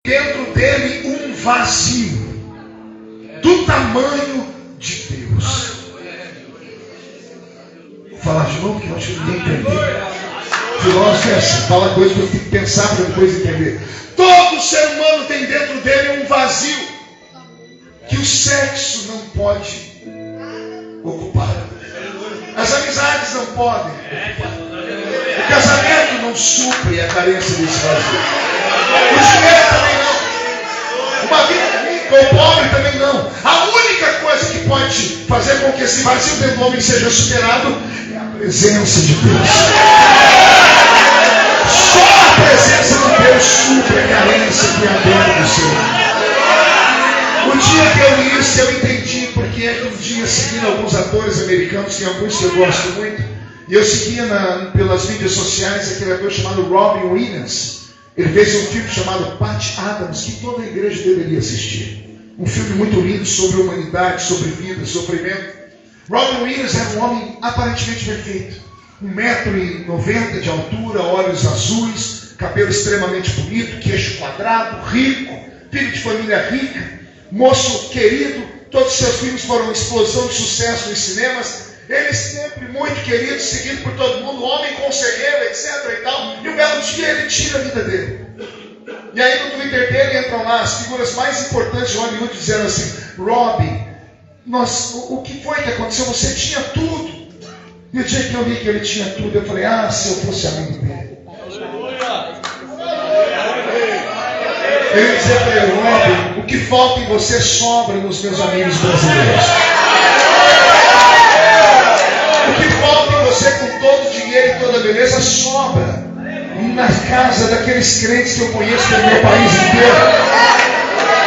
dentro dele um vazio do tamanho de Deus. Vou falar de novo que eu acho que ninguém entendeu. Filósofo é assim, fala coisa que eu tenho que pensar para depois entender. Todo ser humano tem dentro dele um vazio que o sexo não pode ocupar. As amizades não podem. O casamento não supre a carência desse vazio. O dinheiro também não. Uma vida rica ou pobre também não. A única coisa que pode fazer com que esse vazio dentro do homem seja superado é a presença de Deus. Só a presença de Deus supre a carência que há dentro do ser humano. O dia que eu li isso, eu entendi porque é que um dia, seguindo alguns atores americanos, tem alguns que eu gosto muito, e eu seguia pelas mídias sociais aquele ator chamado Robin Williams. Ele fez um filme chamado Patch Adams, que toda a igreja deveria assistir. Um filme muito lindo sobre humanidade, sobre vida, sofrimento. Robin Williams era um homem aparentemente perfeito. 1,90 m de altura, olhos azuis, cabelo extremamente bonito, queixo quadrado, rico, filho de família rica, moço querido. Todos os seus filmes foram uma explosão de sucesso nos cinemas. Ele sempre muito querido, seguido por todo mundo, homem conselheiro, etc. e tal. E um belo dia ele tira a vida dele. E aí no Twitter dele entram lá as figuras mais importantes de Hollywood dizendo assim: Robin, o que foi que aconteceu? Você tinha tudo. E o dia que eu vi que ele tinha tudo, eu falei: ah, se eu fosse amigo dele. Ele dizia para ele: Robin, o que falta em você sobra nos meus amigos brasileiros. O que falta em você com todo o dinheiro e toda a beleza sobra na casa daqueles crentes que eu conheço pelo meu país inteiro,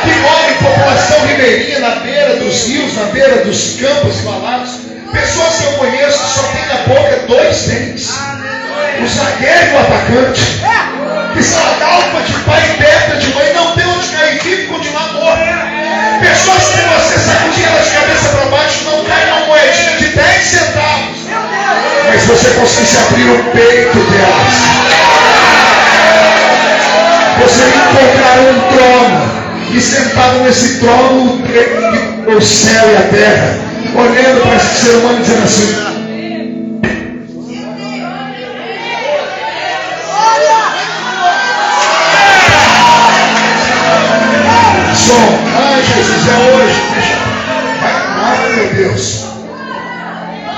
que moram em população ribeirinha, na beira dos rios, na beira dos campos e valados. Pessoas que eu conheço que só tem na boca 2 dentes: o zagueiro e o atacante, que são a alma de pai e teta de mãe, não tem onde cair vivo e continuar morto. Pessoas que você sacudir elas de cabeça para baixo, não cai uma moedinha de 10 centavos. Mas você conseguisse abrir o peito delas, você encontrar um trono, e sentado nesse trono o céu e a terra, olhando para esse ser humano dizendo assim: som, ai Jesus, é hoje, ai meu Deus.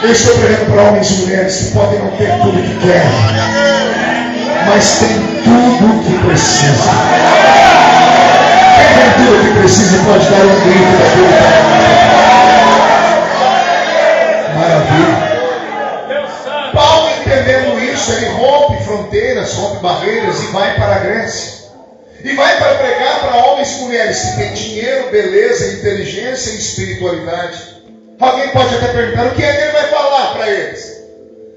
Eu estou pregando para homens e mulheres que podem não ter tudo o que querem, mas tem tudo o que precisa. Quem tem tudo o que precisa pode dar um grito da vida. Maravilha. Paulo, entendendo isso, ele rompe fronteiras, rompe barreiras e vai para a Grécia. E vai para pregar para homens e mulheres que têm dinheiro, beleza, inteligência e espiritualidade. Alguém pode até perguntar: o que é que ele vai falar para eles?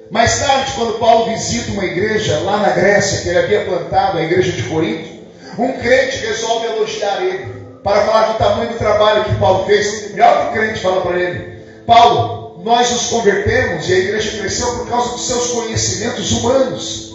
Mais tarde, quando Paulo visita uma igreja lá na Grécia, que ele havia plantado, a igreja de Corinto, um crente resolve elogiar ele, para falar do tamanho do trabalho que Paulo fez. E olha o que o crente fala para ele: Paulo, nós nos convertemos e a igreja cresceu por causa dos seus conhecimentos humanos.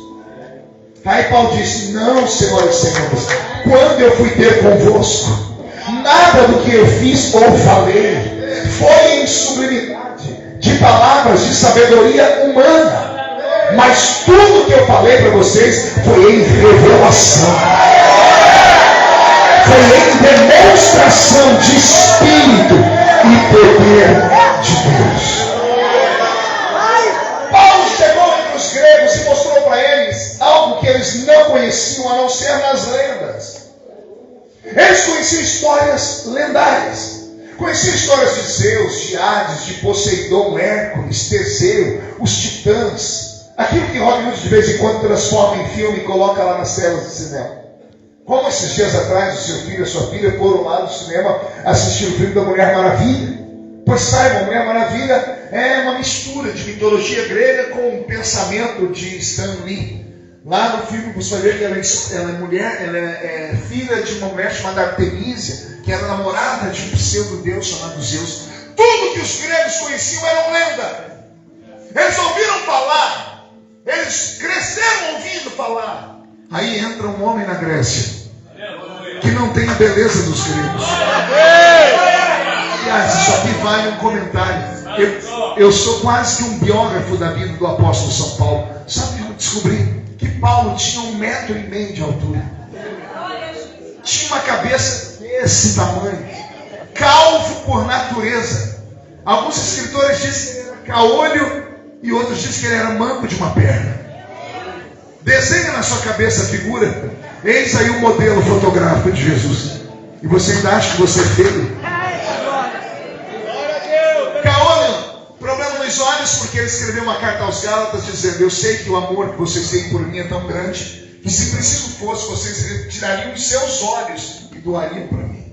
Aí Paulo disse: não, senhoras e senhores, quando eu fui ter convosco, nada do que eu fiz ou falei foi em sublimidade de palavras de sabedoria humana, mas tudo que eu falei para vocês foi em revelação, foi em demonstração de espírito e poder de Deus. Paulo chegou entre os gregos e mostrou para eles algo que eles não conheciam, a não ser nas lendas. Eles conheciam histórias lendárias. Conheciam histórias de Zeus, de Hades, de Poseidon, Hércules, Teseu, os titãs. Aquilo que Hollywood de vez em quando transforma em filme e coloca lá nas telas de cinema. Como esses dias atrás o seu filho e a sua filha foram lá no cinema assistir o filme da Mulher Maravilha. Pois saibam, a Mulher Maravilha é uma mistura de mitologia grega com um pensamento de Stan Lee. Lá no filme você vai ver que ela é mulher, ela é filha de uma mulher chamada Artemísia, que era namorada de um pseudo-deus chamado Zeus. Tudo que os gregos conheciam era lenda. Eles ouviram falar, eles cresceram ouvindo falar. Aí entra um homem na Grécia, que não tem a beleza dos gregos. Aliás, isso aqui vale um comentário. Eu sou quase que um biógrafo da vida do apóstolo São Paulo. Sabe, eu descobri que Paulo tinha 1,5 metros de altura. Tinha uma cabeça desse tamanho, calvo por natureza. Alguns escritores dizem que ele era caolho e outros dizem que ele era manco de uma perna. Desenha na sua cabeça a figura. Eis aí o modelo fotográfico de Jesus. E você ainda acha que você é feio? Caolho, problema nos olhos, porque ele escreveu uma carta aos Gálatas dizendo: eu sei que o amor que vocês têm por mim é tão grande que se preciso fosse, vocês tirariam os seus olhos e doariam para mim.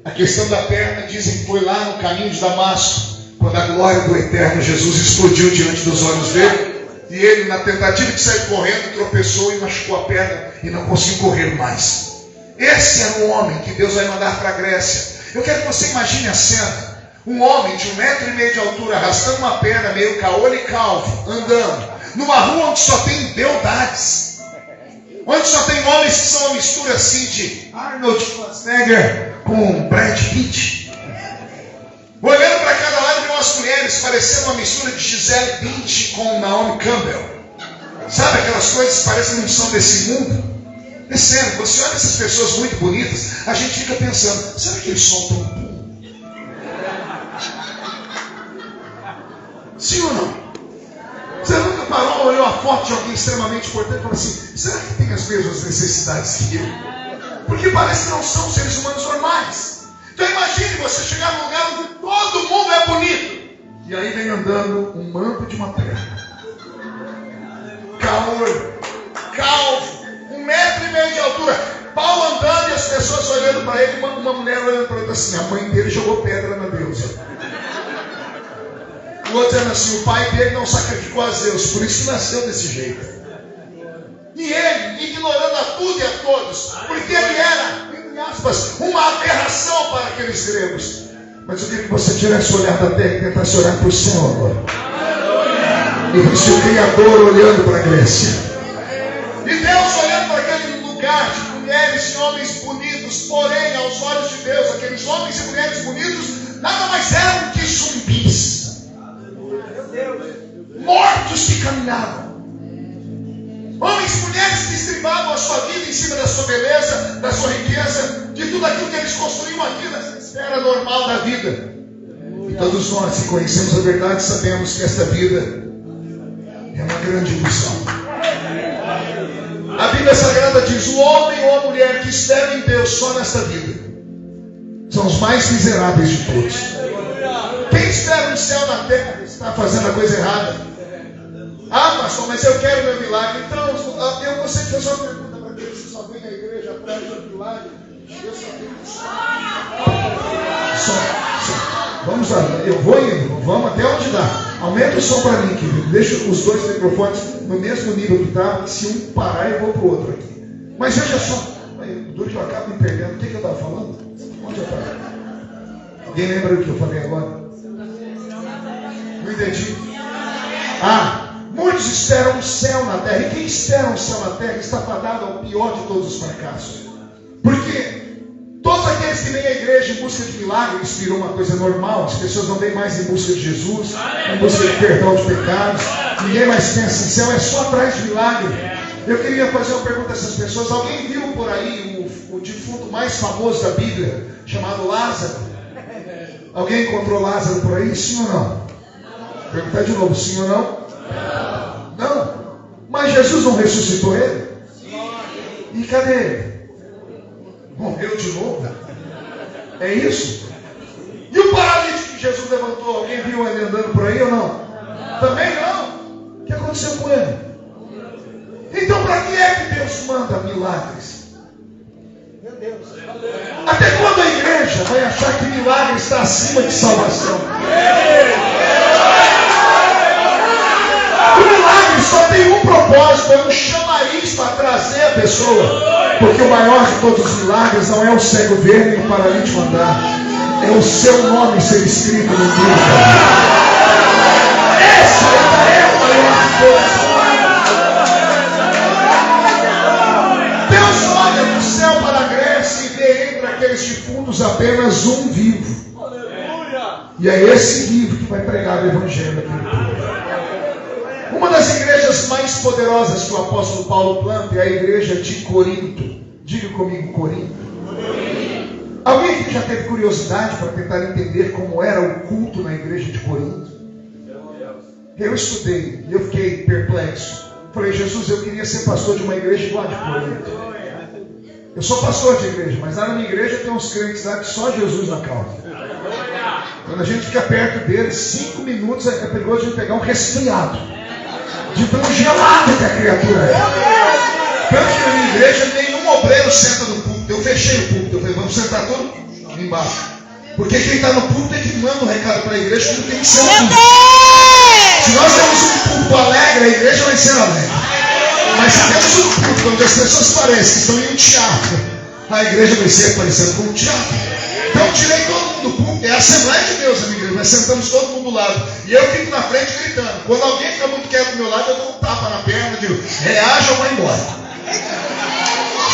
A questão da perna, dizem que foi lá no caminho de Damasco, quando a glória do eterno Jesus explodiu diante dos olhos dele. E ele, na tentativa de sair correndo, tropeçou e machucou a perna e não conseguiu correr mais. Esse era o homem que Deus vai mandar para a Grécia. Eu quero que você imagine a cena. Um homem de 1,5 metros de altura, arrastando uma perna, meio caolho e calvo, andando numa rua onde só tem beldades, onde só tem homens que são uma mistura assim de Arnold Schwarzenegger com Brad Pitt. Olhando para cada lado, viu umas mulheres parecendo uma mistura de Gisele Bündchen com Naomi Campbell. Sabe aquelas coisas que parecem que não são desse mundo? É sério, você olha essas pessoas muito bonitas, a gente fica pensando: será que eles soltam um pum? Sim ou não? Você nunca parou, olhou a foto de alguém extremamente importante e falou assim: será que tem as mesmas necessidades que eu? Porque parece que não são seres humanos normais. Então imagine você chegar num lugar onde todo mundo é bonito, e aí vem andando um manco de uma perna, caolho, calvo, 1,5 metros de altura, Paulo andando e as pessoas olhando para ele, uma mulher olhando para ele assim: a mãe dele jogou pedra na deusa. O outro dizendo assim: o pai dele não sacrificou a Zeus, por isso que nasceu desse jeito. E ele, ignorando a tudo e a todos, porque ele era, entre aspas, uma aberração para aqueles gregos. Mas eu queria que você tirasse o olhar da terra e tentasse olhar para o céu agora. E visse o Criador olhando para a Grécia. E Deus olhando para aquele lugar de mulheres e homens bonitos, porém, aos olhos de Deus, aqueles homens e mulheres bonitos nada mais eram que zumbis. Mortos que caminhavam. Homens e mulheres que estribavam a sua vida em cima da sua beleza, da sua riqueza, de tudo aquilo que eles construíam aqui nessa esfera normal da vida. E todos nós, se conhecemos a verdade, sabemos que esta vida é uma grande ilusão. A Bíblia Sagrada diz: o homem ou a mulher que espera em Deus só nesta vida são os mais miseráveis de todos. Quem espera no céu na terra está fazendo a coisa errada. Ah, pastor, mas eu quero meu milagre. Então, eu gostaria de fazer uma pergunta para aqueles que só vêm à igreja atrás do milagre. Eu só tenho só. Vamos lá, eu vou indo, vamos até onde dá. Aumenta o som para mim, querido. Deixa os dois microfones no mesmo nível que está. Se um parar, eu vou para o outro aqui. Mas veja só, duro que eu acabo me perdendo. O que eu estava falando? Onde eu estava? Alguém lembra do que eu falei agora? Não entendi. Muitos esperam o céu na terra. E quem espera o céu na terra está fadado ao pior de todos os fracassos. Porque todos aqueles que vêm à igreja em busca de milagres virou uma coisa normal. As pessoas não vêm mais em busca de Jesus, em busca de perdão de pecados. Ninguém mais pensa em céu, é só atrás de milagre. Eu queria fazer uma pergunta a essas pessoas. Alguém viu por aí o defunto mais famoso da Bíblia, chamado Lázaro? Alguém encontrou Lázaro por aí? Sim ou não? Vou perguntar de novo: sim ou não? Não. Mas Jesus não ressuscitou ele? E cadê ele? Morreu de novo? É isso? E o paralítico que Jesus levantou? Alguém viu ele andando por aí ou não? Também não. O que aconteceu com ele? Então para que é que Deus manda milagres? Meu Deus. Até quando a igreja vai achar que milagre está acima de salvação? O milagre só tem um propósito, é um chamariz para trazer a pessoa. Porque o maior de todos os milagres não é o cego ver nem o paralítico andar, é o seu nome ser escrito no livro. Esse é o maior de todos. Deus olha do céu para a Grécia e vê aqueles defuntos apenas um vivo. E é esse vivo que vai pregar o evangelho aqui no povo. Uma das igrejas mais poderosas que o apóstolo Paulo planta é a igreja de Corinto. Diga comigo, Corinto. Alguém aqui já teve curiosidade para tentar entender como era o culto na igreja de Corinto? Eu estudei e eu fiquei perplexo. Falei, Jesus, eu queria ser pastor de uma igreja igual a de Corinto. Eu sou pastor de igreja, mas lá na minha igreja tem uns crentes lá que só Jesus na causa. Quando a gente fica perto deles, 5 minutos é perigoso de pegar um resfriado. De tão gelado que a criatura é. Tanto que na minha igreja nenhum obreiro senta no púlpito. Eu fechei o púlpito, eu falei, vamos sentar todo embaixo. Porque quem está no púlpito é que manda um recado para a igreja como tem que ser. Se nós temos um púlpito alegre, a igreja vai ser alegre. Mas se temos um púlpito onde as pessoas parecem que estão em um teatro, a igreja vai ser parecendo com um teatro. Então eu tirei todo mundo do púlpito. É a Assembleia de Deus, a minha igreja. Nós sentamos todo mundo do lado. E eu fico na frente gritando. Quando alguém fica muito quieto do meu lado, eu dou um tapa na perna e digo, reaja ou vai embora.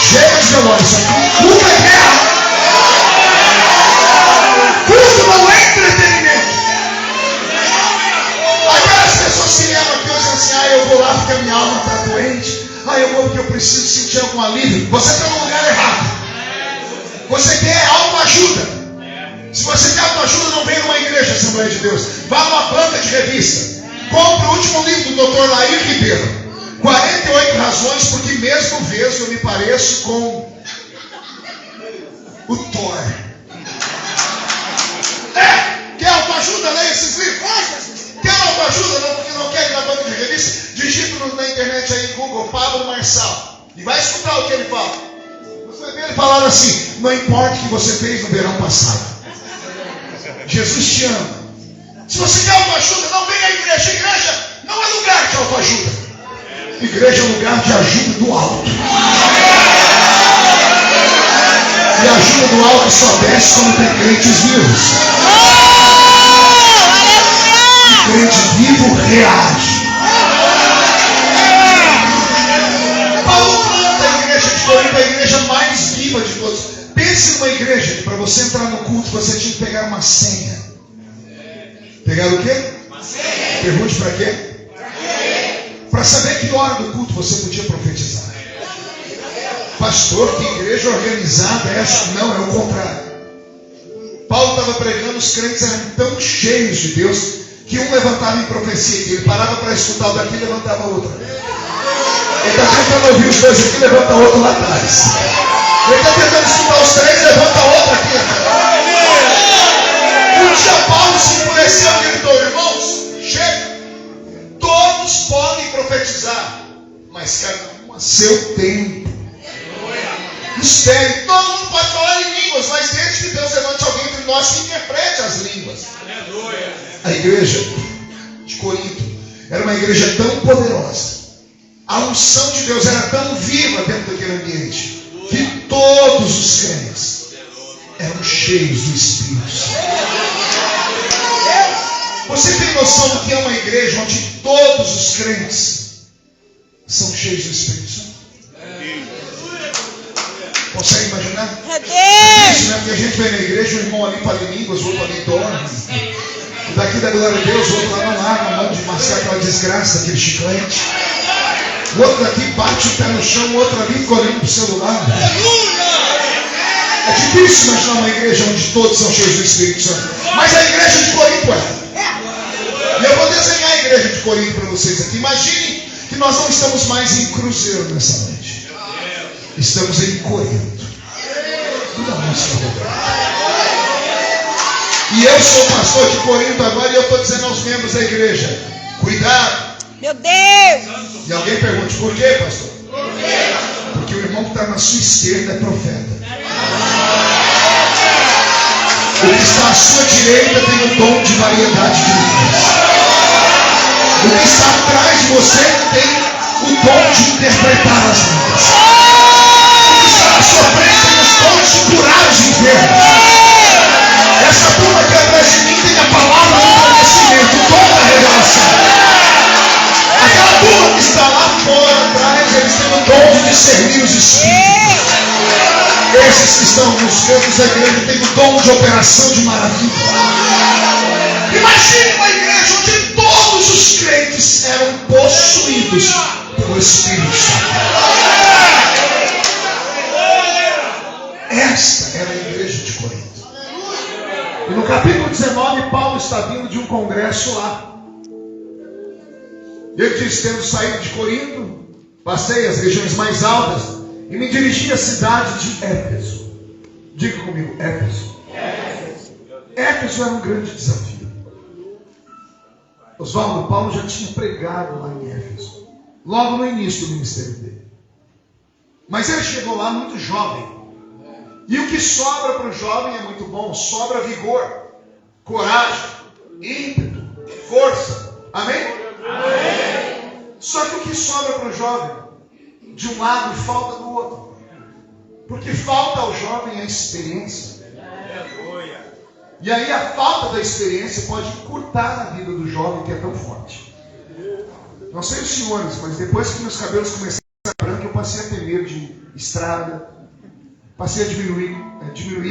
Chega de velório, isso aqui. Culto é guerra. Culto não é entretenimento. Aquelas pessoas que vieram aqui hoje assim, eu vou lá porque a minha alma está doente. Eu vou porque eu preciso sentir algum alívio. Você está no lugar errado. Você quer autoajuda. Se você quer autoajuda, não vem numa igreja, Assembleia de Deus. Vá numa banca de revista. Compre o último livro do Dr. Lair Ribeiro. 48 razões porque mesmo vesgo eu me pareço com o Thor. Quer autoajuda? Leia esses livros. Quer autoajuda? Não, porque não quer ir na banca de revista? Digita na internet aí, Google, Pablo Marçal. E vai escutar o que ele fala. Você vai ver ele falando assim, não importa o que você fez no verão passado. Jesus te ama. Se você quer autoajuda, não venha à igreja. Igreja não é lugar de autoajuda. Igreja é lugar de ajuda do alto. E a ajuda do alto só desce quando tem crentes vivos. E crente vivo reage. Paulo planta a igreja de Corinto, a igreja mais viva de todos. Pense numa igreja que para você entrar no culto você tinha que pegar uma senha. Pegar o quê? Uma senha. Pergunte para quê? Para saber que hora do culto você podia profetizar. Pastor, que igreja organizada é essa? Não, é o contrário. Paulo estava pregando, os crentes eram tão cheios de Deus que um levantava em profecia, que ele parava para escutar o daqui e levantava outra. Ele está tentando ouvir os dois aqui, levanta outro lá atrás. Ele está tentando escutar os três, levanta outro aqui. Um dia Paulo se enfureceu e gritou, irmãos, chega. Todos podem profetizar, mas cada um a seu tempo. Mistério. Todo mundo pode falar em línguas, mas desde que Deus levante alguém entre nós que interprete as línguas. A igreja de Corinto era uma igreja tão poderosa. A unção de Deus era tão viva dentro daquele ambiente que todos os crentes eram cheios do Espírito Santo. Você tem noção do que é uma igreja onde todos os crentes são cheios do Espírito Santo? Consegue imaginar? É isso, né? Porque a gente vem na igreja, o irmão ali fala em línguas, o outro ali dorme. O daqui da glória a Deus, o outro lá não larga a mão de mascar aquela desgraça, aquele chiclete. O outro daqui bate o pé no chão, o outro ali fica olhando para o celular. É difícil imaginar uma igreja onde todos são cheios do Espírito Santo. Mas a igreja de Corinto é. E eu vou desenhar a igreja de Corinto para vocês aqui. Imagine que nós não estamos mais em Cruzeiro nessa noite. Estamos em Corinto. Tudo a música. E eu sou pastor de Corinto agora e eu estou dizendo aos membros da igreja, cuidado. Meu Deus! E alguém pergunte, por quê, pastor? Porque o irmão que está na sua esquerda é profeta. O que está à sua direita tem o dom de variedade de línguas. O que está atrás de você tem o dom de interpretar as línguas. O que está à sua frente tem os dons de curar os enfermos. Essa turma que atrás de mim tem a palavra do conhecimento, o dom da revelação. Aquela turma que está lá fora atrás, eles têm o dom de discernir os espíritos. Eles esses que estão nos cantos da igreja têm o dom de operação de maravilha. Imagine uma igreja onde todos os crentes eram possuídos pelo Espírito Santo. Esta era a igreja de Corinto. E no capítulo 19, Paulo está vindo de um congresso lá. Ele diz: tendo saído de Corinto, passei as regiões mais altas e me dirigi à cidade de Éfeso. Diga comigo, Éfeso. Éfeso era um grande desafio. Oswaldo, Paulo já tinha pregado lá em Éfeso, logo no início do ministério dele. Mas ele chegou lá muito jovem. E o que sobra para o jovem é muito bom. Sobra vigor, coragem, ímpeto, força. Amém? Amém. Só que o que sobra para o jovem, de um lado e falta do outro. Porque falta ao jovem a experiência. E aí a falta da experiência pode encurtar a vida do jovem que é tão forte. Não sei os senhores, mas depois que meus cabelos começaram a ficar brancos, eu passei a ter medo de estrada. Passei a diminuir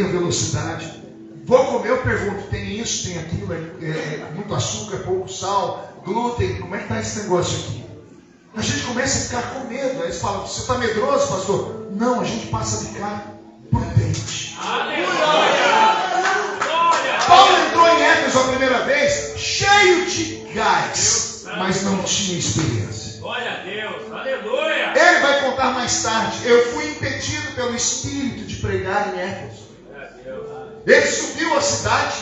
a velocidade. Vou comer, eu pergunto, tem isso, tem aquilo, muito açúcar, pouco sal, glúten, como é que está esse negócio aqui? A gente começa a ficar com medo. Aí eles falam: você está medroso, pastor? Não, a gente passa a ficar prudente. Paulo entrou em Éfeso a primeira vez, cheio de gás, mas não tinha experiência. Glória a Deus, aleluia. Ele vai contar mais tarde: eu fui impedido pelo Espírito de pregar em Éfeso. Ele subiu à cidade,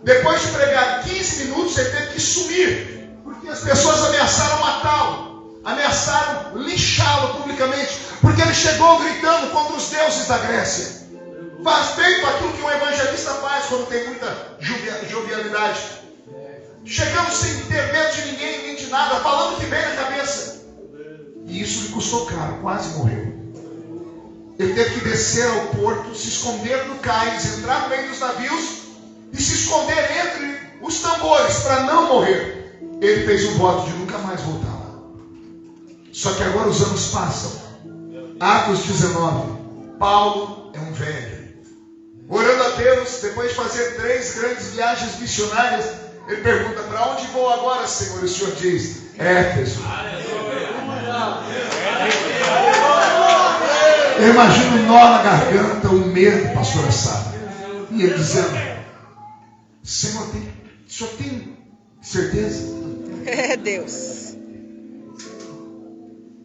depois de pregar 15 minutos, ele teve que sumir, porque as pessoas ameaçaram matá-lo, ameaçaram linchá-lo publicamente, porque ele chegou gritando contra os deuses da Grécia. Faz feito aquilo que um evangelista faz quando tem muita jovialidade. Chegamos sem ter medo de ninguém, nem de nada, falando o que vem na cabeça. E isso lhe custou caro, quase morreu. Ele teve que descer ao porto, se esconder no cais, entrar no meio dos navios e se esconder entre os tambores para não morrer. Ele fez um voto de nunca mais voltar lá. Só que agora os anos passam. Atos 19. Paulo é um velho. Orando a Deus, depois de fazer 3 grandes viagens missionárias, ele pergunta: para onde vou agora, Senhor? E o Senhor diz: Éfeso. Eu imagino um nó na garganta, o medo, pastora Sara. E ele dizendo: Senhor, o senhor tem certeza? É Deus.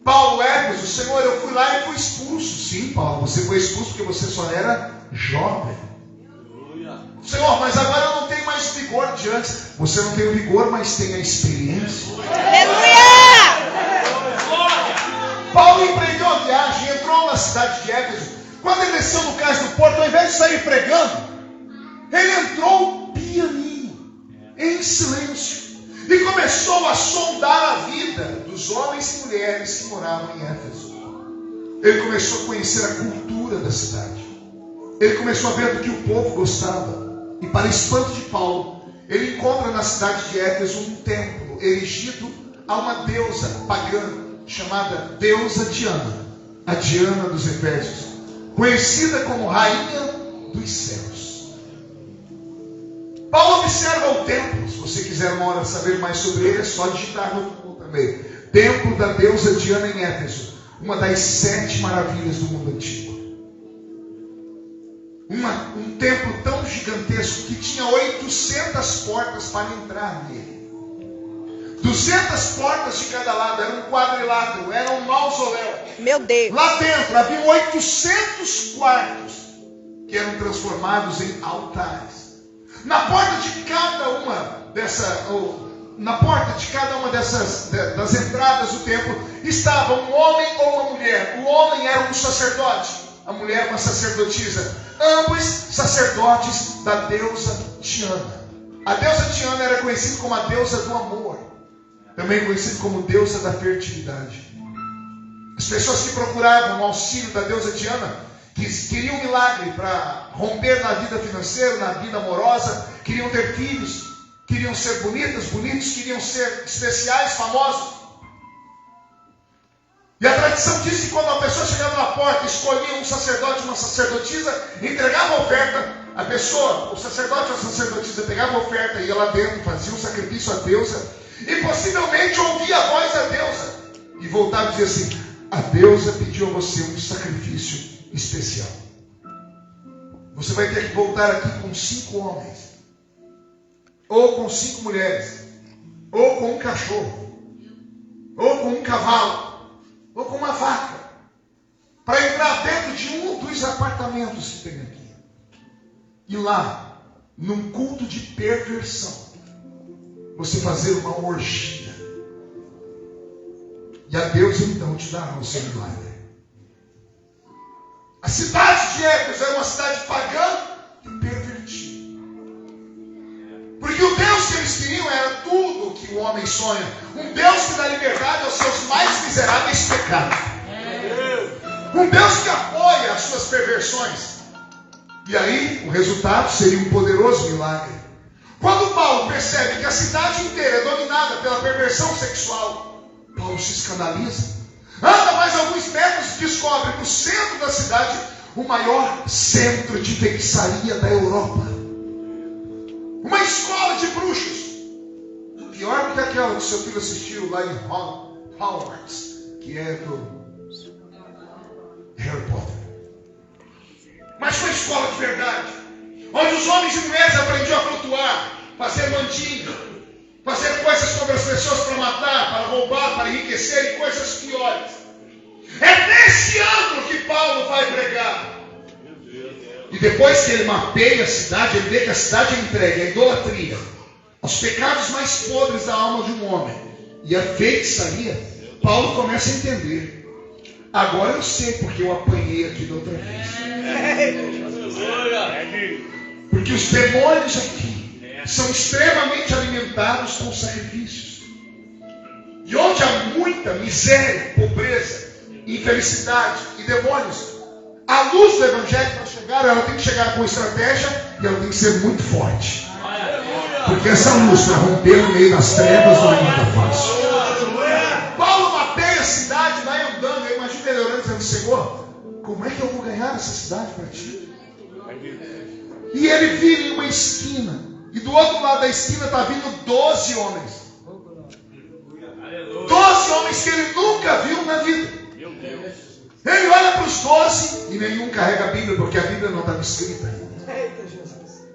Paulo, Éfeso, Senhor, eu fui lá e fui expulso. Sim, Paulo, você foi expulso porque você só era jovem. Senhor, mas agora eu não tenho mais vigor de antes. Você não tem o vigor, mas tem a experiência. Aleluia! Paulo empreendeu a viagem, entrou na cidade de Éfeso. Quando ele desceu no cais do porto, ao invés de sair pregando, ele entrou pianinho, em silêncio, e começou a sondar a vida dos homens e mulheres que moravam em Éfeso. Ele começou a conhecer a cultura da cidade. Ele começou a ver do que o povo gostava. E para espanto de Paulo, ele encontra na cidade de Éfeso um templo erigido a uma deusa pagã chamada deusa Diana, a Diana dos Efésios, conhecida como Rainha dos Céus. Paulo observa o templo. Se você quiser uma hora saber mais sobre ele, é só digitar no Google também. Templo da deusa Diana em Éfeso, uma das 7 maravilhas do mundo antigo. Um templo tão gigantesco que tinha 800 portas para entrar nele. 200 portas de cada lado, era um quadrilátero, era um mausoléu. Meu Deus. Lá dentro havia 800 quartos que eram transformados em altares. Na porta de cada uma das entradas do templo estava um homem ou uma mulher. O homem era um sacerdote, a mulher uma sacerdotisa, ambos sacerdotes da deusa Diana. A deusa Diana era conhecida como a deusa do amor, também conhecida como deusa da fertilidade. As pessoas que procuravam o auxílio da deusa Diana, que queriam um milagre para romper na vida financeira, na vida amorosa, queriam ter filhos, queriam ser bonitos, queriam ser especiais, famosos. E a tradição diz que quando a pessoa chegava na porta, escolhia um sacerdote, uma sacerdotisa, entregava a oferta, a pessoa, o sacerdote ou a sacerdotisa pegava a oferta, ia lá dentro, fazia um sacrifício à deusa, e possivelmente ouvia a voz da deusa, e voltava e dizia assim: a deusa pediu a você um sacrifício especial. Você vai ter que voltar aqui com 5 homens, ou com 5 mulheres, ou com um cachorro, ou com um cavalo, ou com uma vaca, para entrar dentro de um dos apartamentos que tem aqui. E lá, num culto de perversão, você fazer uma orgia. E a Deus então te dará o seu milagre. A cidade de Éfeso era uma cidade pagã e pervertida. Porque o Deus que eles queriam era tudo o que o homem sonha. Um Deus que dá liberdade aos seus mais miseráveis pecados. Um Deus que apoia as suas perversões. E aí, o resultado seria um poderoso milagre. Quando Paulo percebe que a cidade inteira é dominada pela perversão sexual, Paulo se escandaliza. Anda mais alguns metros e descobre no centro da cidade o maior centro de feitiçaria da Europa. Uma escola de bruxos. Pior do que aquela que seu filho assistiu lá em Hogwarts, que é do Harry Potter. Mas foi escola de verdade, onde os homens e mulheres aprendiam a flutuar, fazer mandinga, fazer coisas contra as pessoas para matar, para roubar, para enriquecer e coisas piores. É nesse ângulo que Paulo vai pregar. E depois que ele mapeia a cidade, ele vê que a cidade é entregue à idolatria, aos pecados mais podres da alma de um homem e a feitiçaria. Paulo começa a entender. Agora eu sei porque eu apanhei aqui da outra vez. Porque os demônios aqui são extremamente alimentados com sacrifícios. E onde há muita miséria, pobreza, infelicidade e demônios, a luz do Evangelho, para chegar, ela tem que chegar com estratégia e ela tem que ser muito forte. Porque essa luz, para romper no meio das trevas, não é nada fácil. Paulo mapeia a cidade, vai andando. Eu imagino ele orando, dizendo: Senhor, como é que eu vou ganhar essa cidade para ti? E ele vira em uma esquina, e do outro lado da esquina está vindo 12 homens. 12 homens que ele nunca viu na vida. Ele olha para os 12 e nenhum carrega a Bíblia, porque a Bíblia não estava escrita ainda.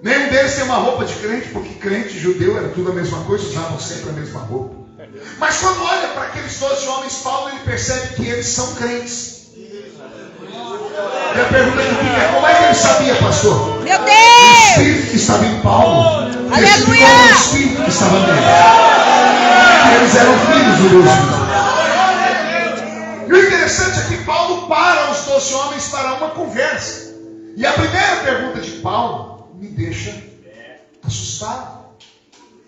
Nenhum deles tem uma roupa de crente, porque crente e judeu era tudo a mesma coisa, usavam sempre a mesma roupa. Mas quando olha para aqueles 12 homens, Paulo, ele percebe que eles são crentes. E a pergunta que fica é: como é que ele sabia, pastor? Meu Deus! O Espírito que estava em Paulo. Aleluia! O Espírito que estava nele. E eles eram filhos do Deus. E o interessante é que Paulo para os 12 homens para uma conversa. E a primeira pergunta de Paulo me deixa assustado.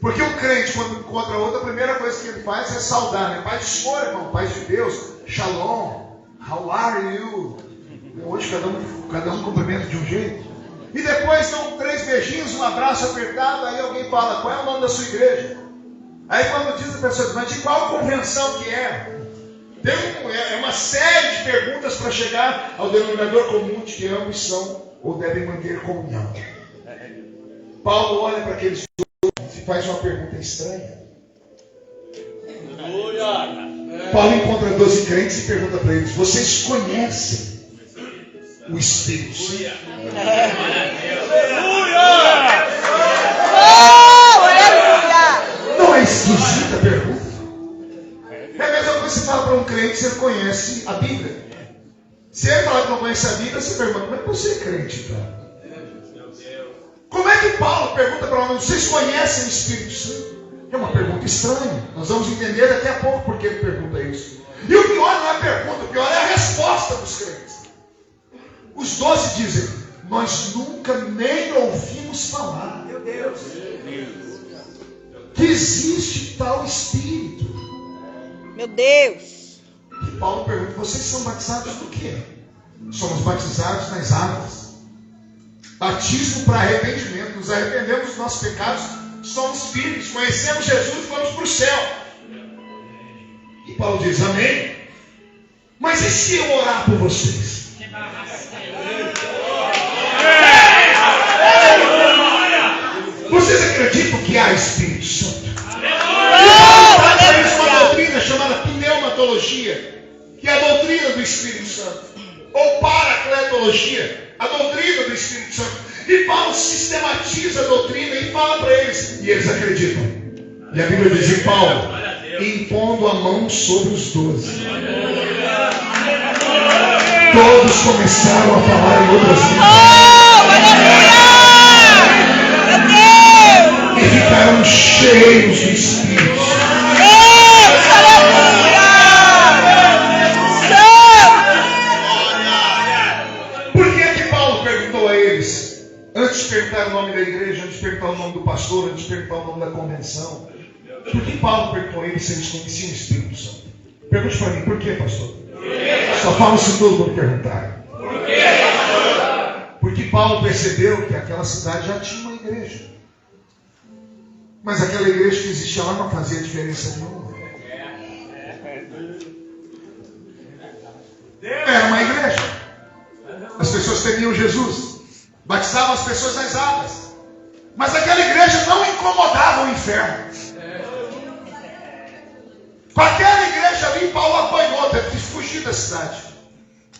Porque o crente, quando encontra outro, a primeira coisa que ele faz é saudar, né? Paz do Senhor, irmão, paz de Deus, Shalom, how are you? Hoje cada um cumprimenta de um jeito. E depois dão 3 beijinhos, um abraço apertado, aí alguém fala: qual é o nome da sua igreja? Aí quando diz a pessoa: mas de qual convenção que é? É uma série de perguntas para chegar ao denominador comum de que ambos são ou devem manter comunhão. Paulo olha para aqueles dois e faz uma pergunta estranha. Paulo encontra 12 crentes e pergunta para eles: vocês conhecem o Espírito Santo? Não é esquisita a pergunta? É a mesma coisa que você fala para um crente se ele conhece a Bíblia. Se ele falar que não conhece a Bíblia, você pergunta: como é que você é crente, então? Como é que Paulo pergunta para um homem: vocês conhecem o Espírito Santo? É uma pergunta estranha. Nós vamos entender daqui a pouco porque ele pergunta isso. E o pior não é a pergunta, o pior é a resposta dos crentes. Os 12 dizem: nós nunca nem ouvimos falar, meu Deus, que existe tal Espírito. Meu Deus. E Paulo pergunta: vocês são batizados do quê? Somos batizados nas águas. Batismo para arrependimento. Nos arrependemos dos nossos pecados, somos filhos, conhecemos Jesus e vamos para o céu. E Paulo diz: amém. Mas e se eu orar por vocês? Vocês acreditam que há Espírito Santo? Existe uma doutrina chamada pneumatologia, que é a doutrina do Espírito Santo, ou paracletologia, a doutrina do Espírito Santo. E Paulo sistematiza a doutrina e fala para eles, e eles acreditam. E a Bíblia diz em Paulo, impondo a mão sobre os 12. Todos começaram a falar em outras línguas. E ficaram cheios do Espírito. Por que Paulo perguntou a eles? Antes de perguntar o nome da igreja, antes de perguntar o nome do pastor, antes de perguntar o nome da convenção. Por que Paulo perguntou a eles se eles conheciam o Espírito Santo? Pergunte para mim, por que, pastor? Só falo se todo mundo perguntar. Porque Paulo percebeu que aquela cidade já tinha uma igreja. Mas aquela igreja que existia lá não fazia diferença nenhuma. Era uma igreja. As pessoas temiam Jesus. Batizavam as pessoas nas águas. Mas aquela igreja não incomodava o inferno. Com aquela igreja ali, Paulo apanhou, teve que fugir da cidade.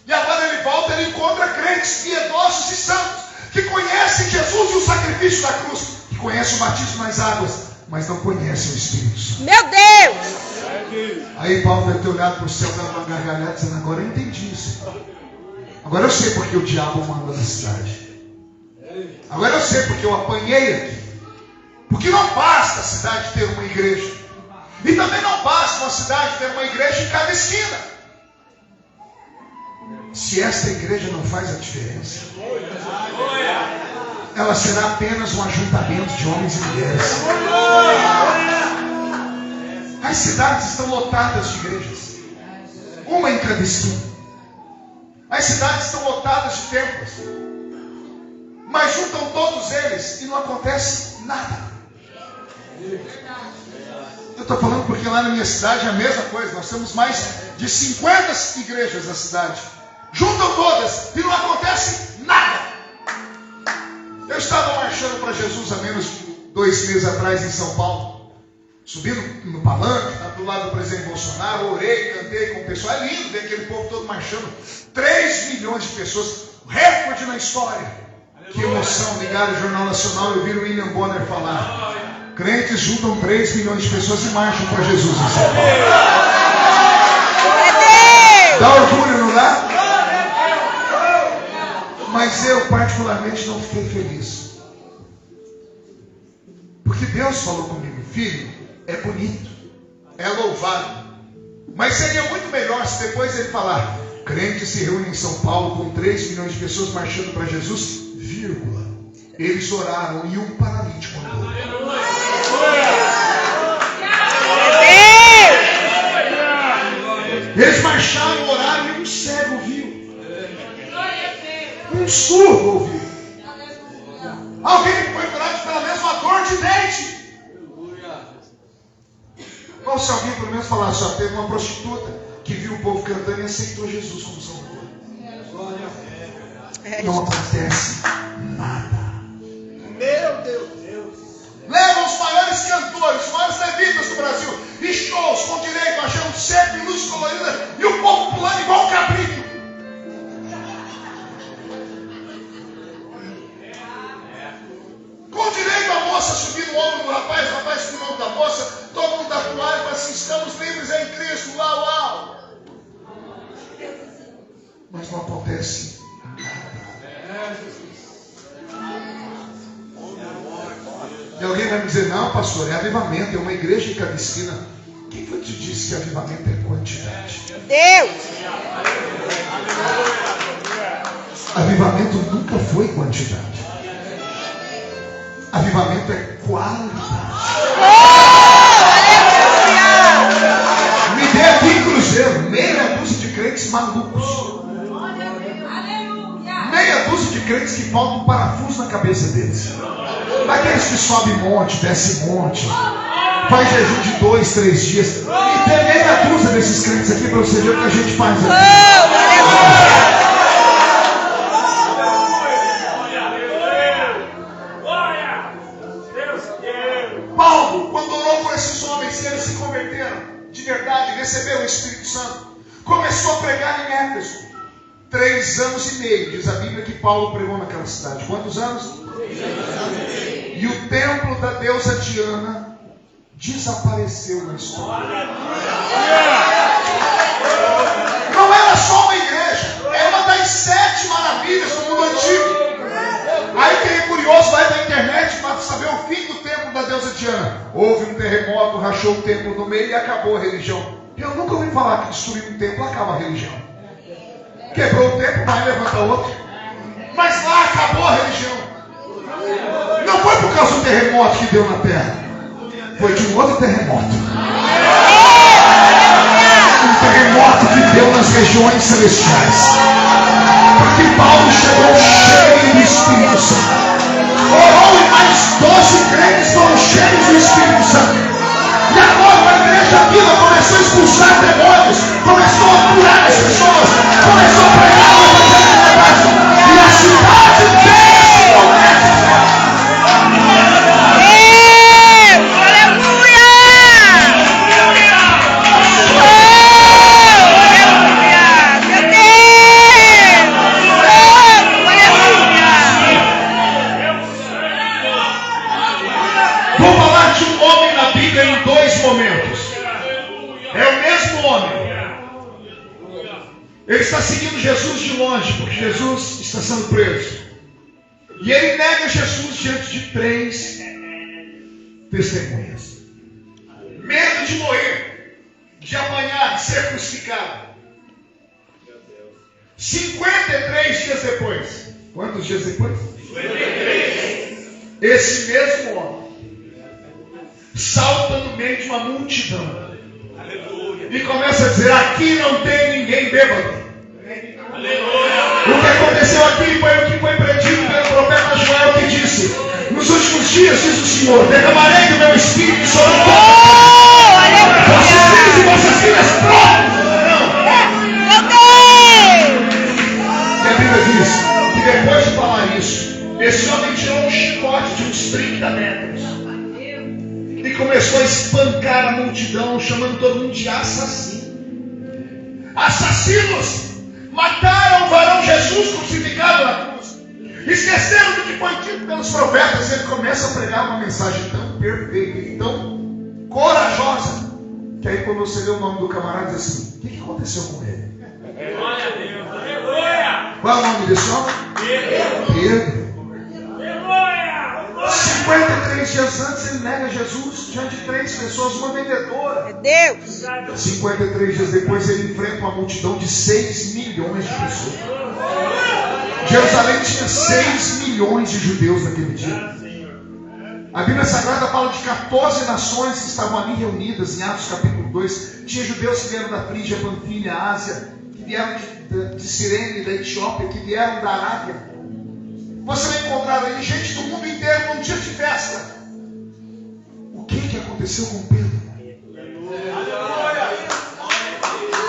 E agora ele volta, ele encontra crentes piedosos e santos, que conhecem Jesus e o sacrifício da cruz, que conhecem o batismo nas águas, mas não conhecem o Espírito Santo. Meu Deus! Aí Paulo deve ter olhado para o céu, dando uma gargalhada, dizendo, agora eu entendi isso. Agora eu sei porque o diabo manda na cidade. Agora eu sei porque eu apanhei aqui. Porque não basta a cidade ter uma igreja. E também não basta uma cidade ter uma igreja em cada esquina. Se esta igreja não faz a diferença, ela será apenas um ajuntamento de homens e mulheres. As cidades estão lotadas de igrejas, uma em cada esquina. As cidades estão lotadas de templos, mas juntam todos eles e não acontece nada. Eu estou falando porque lá na minha cidade é a mesma coisa. Nós temos mais de 50 igrejas na cidade. Juntam todas e não acontece nada. Eu estava marchando para Jesus há menos de 2 meses atrás em São Paulo. Subi no palanque, do lado do presidente Bolsonaro, orei, cantei com o pessoal. É lindo ver aquele povo todo marchando. 3 milhões de pessoas, recorde na história. Que emoção, ligaram o Jornal Nacional e ouviram o William Bonner falar. Crentes juntam 3 milhões de pessoas e marcham para Jesus em São Paulo. Dá orgulho, não dá? Mas eu particularmente não fiquei feliz. Porque Deus falou comigo, filho, é bonito, é louvável. Mas seria muito melhor se depois ele falar, crentes se reúnem em São Paulo com 3 milhões de pessoas marchando para Jesus, vírgula. Eles oraram e um paralítico andou. Eles marcharam, oraram e um cego viu. Um surdo ouviu. Alguém foi curado pela mesma dor de dente. Ou se alguém pelo menos falasse, só teve uma prostituta que viu o povo cantando e aceitou Jesus como Salvador. Não acontece nada. Meu Deus. Levam os maiores cantores, os maiores levitas do Brasil, e shows com direito, achando sempre luz colorida, e o povo pulando igual um cabrito. Com direito a moça subir no ombro do rapaz, o rapaz subir no ombro da moça, todo mundo da toalha e fala assim, estamos livres em Cristo, uau, uau. Mas não acontece nada. E alguém vai me dizer, não, pastor, é avivamento, é uma igreja em cada esquina. Quem foi que te disse que avivamento é quantidade? Deus! Avivamento nunca foi quantidade. Avivamento é qualidade. Me dê aqui em Cruzeiro, meia dúzia de crentes malucos. Meia dúzia de crentes que faltam um parafuso na cabeça deles. Daqueles que sobe monte, desce monte, Faz jejum de 2, 3 dias. E tem meia dúzia desses crentes aqui para você ver o que a gente faz aqui. Paulo, quando orou por esses homens, eles se converteram de verdade, receberam o Espírito Santo, começou a pregar em Éfeso. 3 anos e meio, diz a Bíblia, que Paulo pregou naquela cidade. Quantos anos? 3 anos e meio. E o templo da deusa Diana desapareceu na história. Não era só uma igreja, é uma das 7 maravilhas do mundo antigo. Aí quem é curioso vai na internet para saber o fim do templo da deusa Diana. Houve um terremoto, rachou o templo no meio e acabou a religião. Eu nunca ouvi falar que destruir um templo acaba a religião. Quebrou o templo, vai levantar outro. Mas lá acabou a religião. Não foi por causa do terremoto que deu na terra. Foi de um outro terremoto. Um terremoto que deu nas regiões celestiais. Porque Paulo chegou cheio do Espírito Santo. Orou e mais 12 crentes foram cheios do Espírito Santo. E agora a igreja viva começou a expulsar demônios, começou a curar as pessoas, começou a pregar o evangelho de verdade. E a cidade inteira se converte. Vou falar de um homem na Bíblia em 2 momentos. É o mesmo homem. Ele está seguindo Jesus de longe, porque Jesus está sendo preso. E ele nega Jesus diante de 3 testemunhas. Medo de morrer, de apanhar, de ser crucificado. 53 dias depois. Quantos dias depois? 53. Esse mesmo homem salta no meio de uma multidão. Aleluia. E começa a dizer: aqui não tem ninguém bêbado. Aleluia. O que aconteceu aqui foi o que foi predito pelo profeta Joel, que disse: nos últimos dias, diz o Senhor, derramarei do meu espírito sobre todos vossos filhos e vossas filhas E a Bíblia diz que depois de falar isso, esse homem tirou um chicote de uns 30 metros e começou a espancar a multidão, chamando todo mundo de assassino. Assassinos! Mataram o varão Jesus crucificado na cruz. Esqueceram do que foi dito pelos profetas. Ele começa a pregar uma mensagem tão perfeita e tão corajosa, que aí quando você lê o nome do camarada, diz assim: o que aconteceu com ele? Glória a Deus. Aleluia. Qual é o nome desse homem? Pedro. 53 dias antes ele nega Jesus diante de 3 pessoas, uma vendedora. É Deus. 53 dias depois ele enfrenta uma multidão de 6 milhões de pessoas. Jerusalém tinha 6 milhões de judeus naquele dia. A Bíblia Sagrada fala de 14 nações que estavam ali reunidas em Atos capítulo 2. Tinha judeus que vieram da Frígia, Panfilha, Ásia, que vieram de Cirene, da Etiópia, que vieram da Arábia. Você vai encontrar ali gente do mundo inteiro num dia de festa. O que aconteceu com Pedro?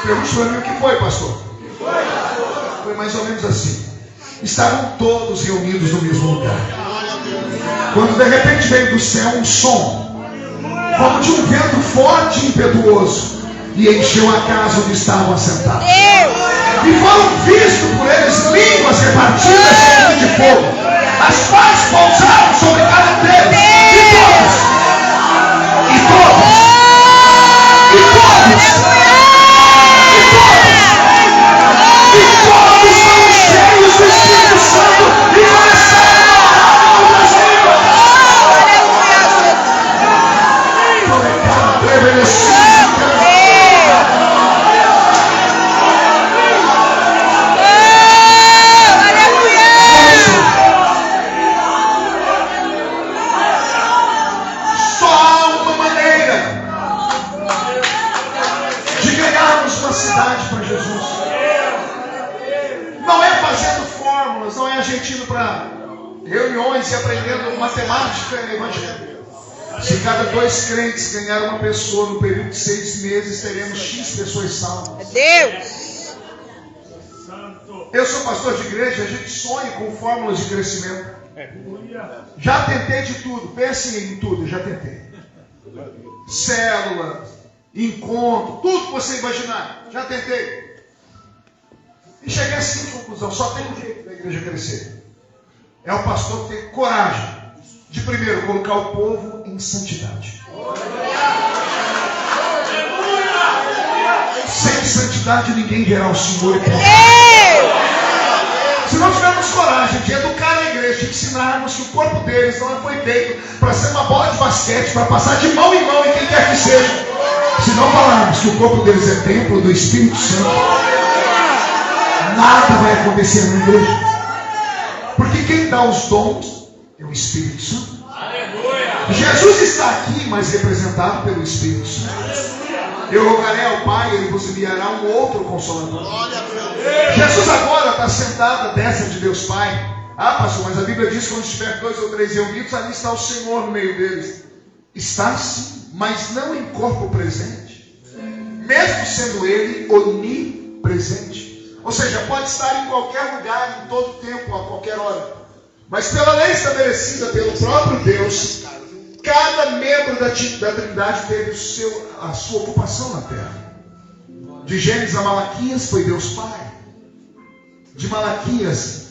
Pergunte para mim o que foi, pastor. Foi mais ou menos assim. Estavam todos reunidos no mesmo lugar, quando de repente veio do céu um som, como de um vento forte e impetuoso, e encheu a casa onde estavam assentados. E foram vistos por eles línguas repartidas como de fogo, as quais pousaram sobre cada um deles. E todos foram cheios do Espírito Santo e começaram a falar em outras línguas. Para Jesus, não é fazendo fórmulas, não é a gente indo para reuniões e aprendendo matemática e evangelho. Se cada 2 crentes ganhar uma pessoa no período de 6 meses, teremos X pessoas salvas. Deus. Eu sou pastor de igreja, a gente sonha com fórmulas de crescimento. Já tentei de tudo, pense em tudo, já tentei. Célula, encontro, tudo que você imaginar, já tentei. E cheguei à seguinte conclusão: só tem um jeito da igreja crescer. É o pastor ter coragem de primeiro colocar o povo em santidade. Sem santidade ninguém verá o Senhor e poderá. Se não tivermos coragem de educar a igreja, de ensinarmos que o corpo deles não foi feito para ser uma bola de basquete, para passar de mão em mão em quem quer que seja. Se não falarmos que o corpo deles é templo do Espírito Santo, nada vai acontecer na igreja. Porque quem dá os dons é o Espírito Santo. Jesus está aqui, mas representado pelo Espírito Santo. Eu rogarei ao Pai, Ele vos enviará um outro Consolador. Jesus agora está sentado à destra de Deus Pai. Ah, pastor, mas a Bíblia diz que quando estiver 2 ou 3 reunidos, ali está o Senhor no meio deles. Está sim, mas não em corpo presente. Mesmo sendo Ele onipresente. Ou seja, pode estar em qualquer lugar, em todo tempo, a qualquer hora. Mas pela lei estabelecida pelo próprio Deus, cada membro da Trindade teve a sua ocupação na terra. De Gênesis a Malaquias foi Deus Pai. De Malaquias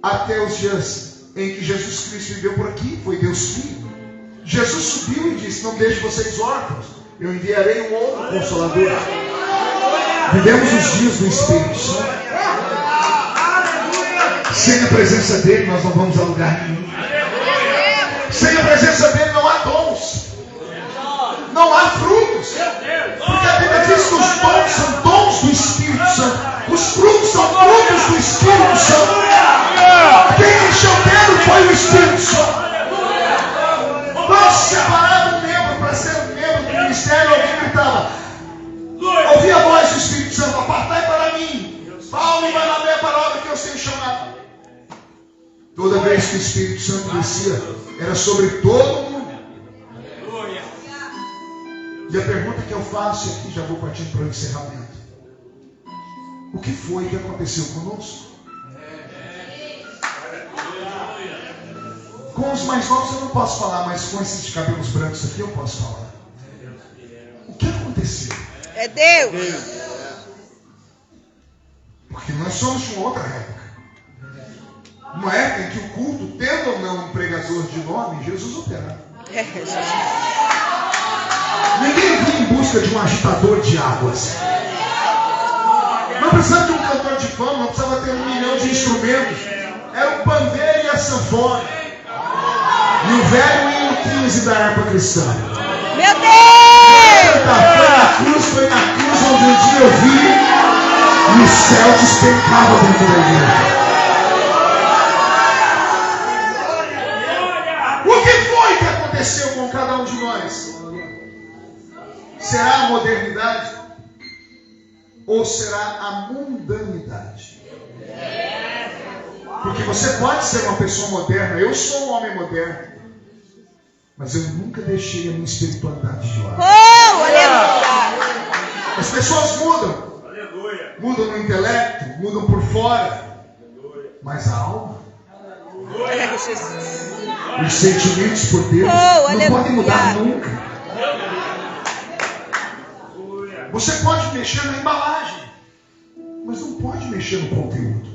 até os dias em que Jesus Cristo viveu por aqui, foi Deus Filho. Jesus subiu e disse: não deixe vocês órfãos, eu enviarei um outro Consolador. Vivemos os dias do Espírito Santo. Sem a presença dele nós não vamos a lugar nenhum. Sem a presença dele não há dons, não há frutos. Porque a Bíblia diz que os dons são dons do Espírito Santo. Os frutos são frutos do Espírito Santo. Quem encheu dele foi o Espírito Santo. Quando se separava um membro para ser um membro do ministério, alguém gritava, ouvi a voz do Espírito Santo: apartai para mim Paulo e Barnabé para a obra que eu tenho chamado. Toda vez que o Espírito Santo descia, era sobre todo mundo. E a pergunta que eu faço, e aqui já vou partindo para o encerramento: o que foi que aconteceu conosco? Com os mais novos eu não posso falar, mas com esses de cabelos brancos aqui eu posso falar. O que aconteceu? É Deus. Porque nós somos de uma outra época. Uma época em que o culto, tendo ou não um pregador de nome, Jesus operava. Ninguém vinha em busca de um agitador de águas. Não precisava de um cantor de fama, não precisava ter 1 milhão de instrumentos. Era o pandeiro e a sanfona. E o velho hino 15 da harpa cristã. Meu Deus! Foi na cruz onde um dia eu vi e o céu despencava dentro da igreja. O que foi que aconteceu com cada um de nós? Será a modernidade? Ou será a mundanidade? Porque você pode ser uma pessoa moderna. Eu sou um homem moderno. Mas eu nunca deixei a minha espiritualidade de lado. Oh, aleluia! As pessoas mudam. Mudam no intelecto, mudam por fora. Mas a alma, os sentimentos por Deus não podem mudar nunca. Você pode mexer na embalagem, mas não pode mexer no conteúdo.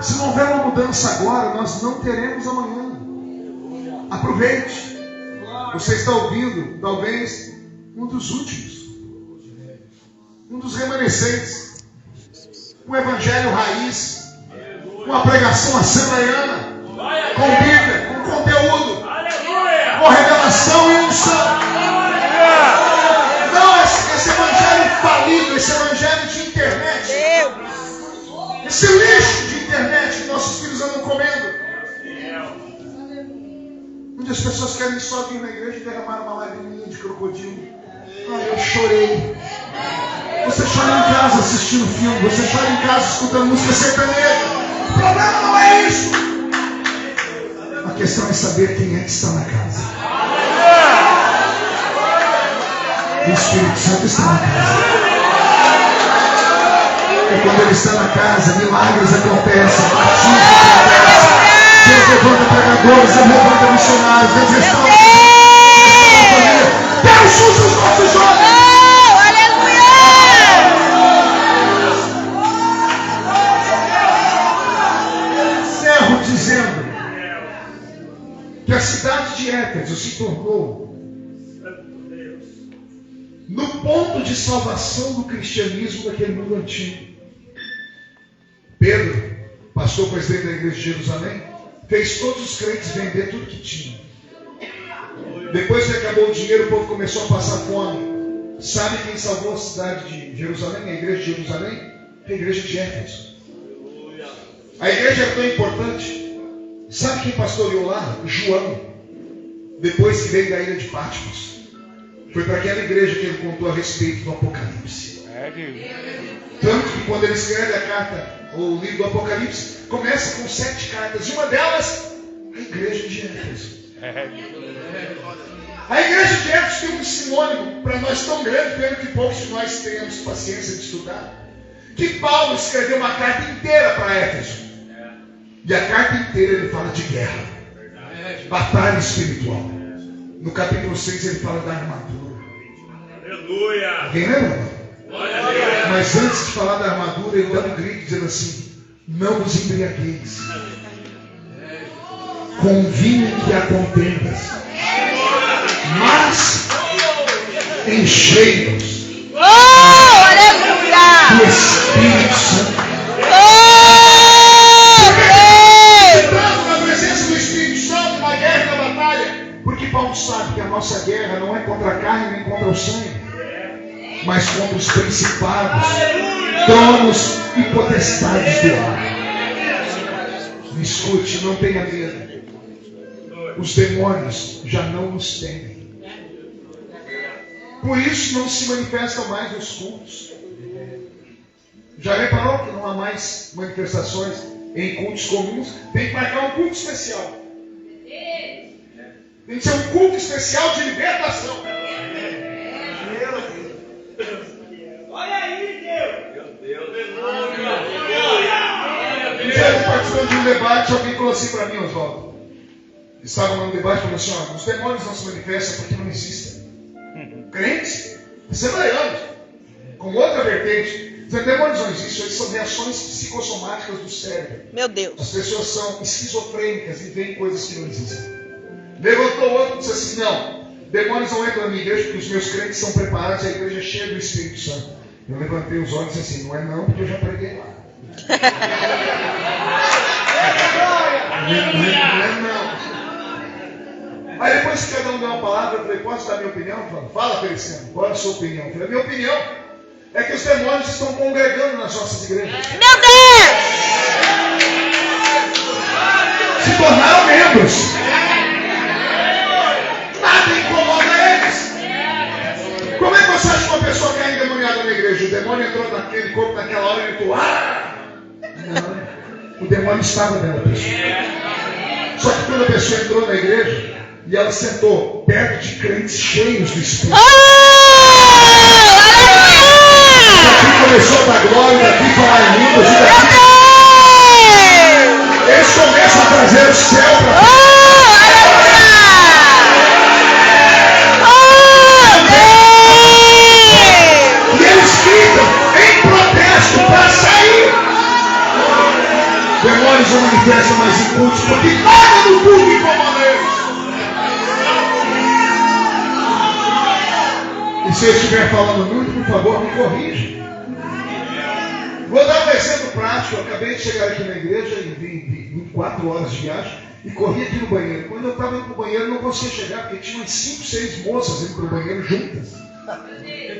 Se não houver uma mudança agora, nós não teremos amanhã. Aproveite. Você está ouvindo talvez um dos últimos, um dos remanescentes, um evangelho raiz, uma pregação assembleiana, com Bíblia, com conteúdo, com revelação e unção. Não esse evangelho falido, esse evangelho de internet, esse lixo de internet que nossos filhos andam comendo. Onde as pessoas querem só vir na igreja e derramar uma lagriminha de crocodilo. Eu chorei. Você chora em casa assistindo filme, você chora em casa escutando música sertaneja. O problema não é isso. questão é saber quem é que está na casa. O Espírito Santo está na casa. E quando ele está na casa, milagres acontecem, batismos acontecem. Deus levanta pregadores, Deus levanta missionários, Deus restaura a família. Deus usa os nossos jovens. Encerro dizendo que a cidade de Éfeso se tornou no ponto de salvação do cristianismo daquele mundo antigo. Pedro, pastor presidente da igreja de Jerusalém, fez todos os crentes vender tudo que tinha. Depois que acabou o dinheiro, o povo começou a passar fome. Sabe quem salvou a cidade de Jerusalém, a igreja de Jerusalém? A igreja de Éfeso. A igreja é tão importante. Sabe quem pastoreou lá? João. Depois que veio da ilha de Patmos. Foi para aquela igreja que ele contou a respeito do Apocalipse. Tanto que quando ele escreve a carta, o livro do Apocalipse, começa com 7 cartas. E uma delas, a igreja de Éfeso. A igreja de Éfeso tem um sinônimo para nós tão grande, pelo que poucos de nós tenhamos paciência de estudar, que Paulo escreveu uma carta inteira para Éfeso. E a carta inteira ele fala de guerra, batalha espiritual. No capítulo 6 ele fala da armadura. Aleluia! Alguém lembra? Mas antes de falar da armadura, ele dá um grito dizendo assim: não vos embriagueis com vinho que há contendas, mas enchei-nos do Espírito Santo. Na presença do Espírito Santo, na guerra e na batalha, porque Paulo sabe que a nossa guerra não é contra a carne nem contra o sangue, mas contra os principados, tronos e potestades do ar. Me escute, não tenha medo. Os demônios já não nos temem. Por isso não se manifestam mais nos cultos. Já reparou que não há mais manifestações em cultos comuns? Tem que marcar um culto especial. Tem que ser um culto especial de libertação. Olha aí, Deus! Meu Deus! Um dia eu participando de um debate, alguém falou assim para mim, Oswaldo. Estavam num debate e falou assim: ó, os demônios não se manifestam porque não existem. Crentes, assembleianos, com outra vertente. Os demônios não existem, eles são reações psicossomáticas do cérebro. Meu Deus. As pessoas são esquizofrênicas e veem coisas que não existem. Levantou outro e disse assim: não, demônios não entram na minha igreja porque os meus crentes são preparados, a igreja é cheia do Espírito Santo. Eu levantei os olhos e disse assim: não é não, porque eu já preguei lá. Não é não. Aí depois que cada um deu uma palavra, eu falei: posso dar minha opinião? Fala, Feliciano, qual é a sua opinião? Eu falei: minha opinião é que os demônios estão congregando nas nossas igrejas. Meu Deus! Se tornaram membros. Nada incomoda eles. Como é que você acha que uma pessoa cai endemoniada na igreja? O demônio entrou naquele corpo naquela hora e gritou: ah! Não, o demônio estava dentro da pessoa. Só que quando a pessoa entrou na igreja e ela sentou perto de crentes cheios do Espírito, daqui começou a dar glória, daqui falar em línguas, e daqui eles começam a trazer o céu para e eles gritam em protesto para sair. Demônios não manifestam mais em cultos porque nada do culto incomoda eles. E se eu estiver falando muito, por favor, me corrija. Vou dar um exemplo prático. Eu acabei de chegar aqui na igreja e vim 4 horas de viagem e corri aqui no banheiro. Quando eu estava indo para o banheiro, eu não conseguia chegar porque tinha umas 5, 6 moças indo para o banheiro juntas,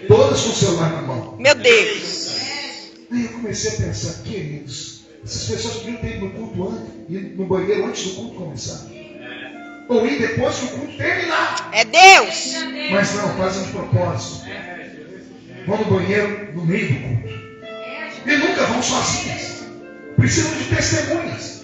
todas com o celular na mão. Meu Deus! Aí eu comecei a pensar: queridos, essas pessoas podiam ter ido no culto antes, ir no banheiro antes do culto começar, ou ir depois que o culto terminar. É Deus! Mas não, fazem de propósito. Vão no banheiro no meio do culto. E nunca vão sozinhas. Precisam de testemunhas.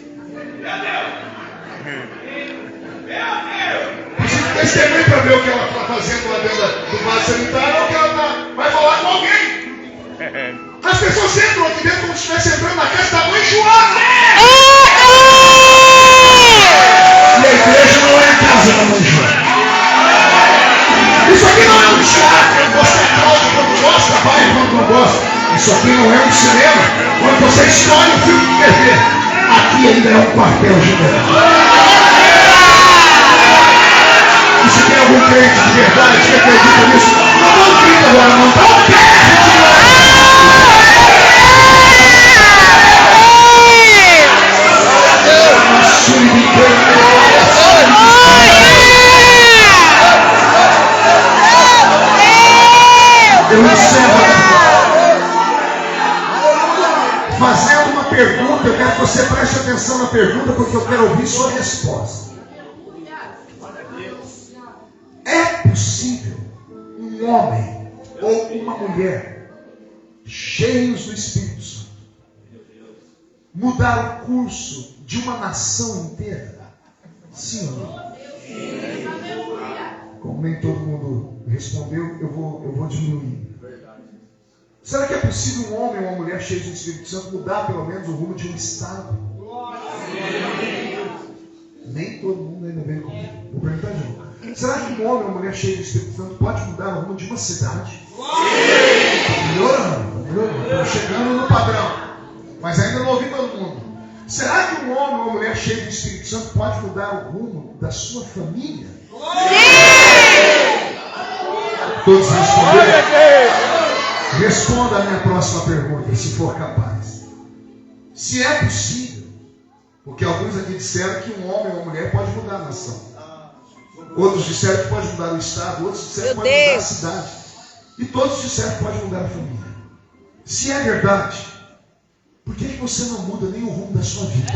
Preciso testemunho para ver o que ela está fazendo lá dentro do vaso sanitário ou que ela vai falar com alguém. As pessoas entram aqui dentro como se estivesse entrando na casa, estavam enjoadas. E a igreja não é casa da mãe Joana. Isso aqui não é um teatro, você aplaude quando gosta, vai quando não gosta. Isso aqui não é um cinema, quando você escolhe o filme que quer ver. Aqui ainda é um quartel-general. E se tem algum crente de verdade que acredita nisso, não dá um grito agora, não dá um pé. Eu encerro fazendo uma pergunta. Eu quero que você preste atenção na pergunta, porque eu quero ouvir sua resposta. É possível um homem ou uma mulher cheios do Espírito Santo mudar o curso de uma nação inteira? Sim ou não? Como nem todo mundo respondeu, eu vou diminuir. Será que é possível um homem ou uma mulher cheio do Espírito Santo mudar pelo menos o rumo de um estado? Nem todo mundo ainda veio comigo. Vou perguntar de novo. Será que um homem ou uma mulher cheio do Espírito Santo pode mudar o rumo de uma cidade? Melhorando. Estou chegando no padrão. Mas ainda não ouvi todo mundo. Será que um homem ou uma mulher cheio do Espírito Santo pode mudar o rumo da sua família? Todos responderam? Responda a minha próxima pergunta, se for capaz. Se é possível, porque alguns aqui disseram que um homem ou uma mulher pode mudar a nação. Outros disseram que pode mudar o estado, outros disseram que pode mudar a cidade. E todos disseram que pode mudar a família. Se é verdade, por que você não muda nem o rumo da sua vida?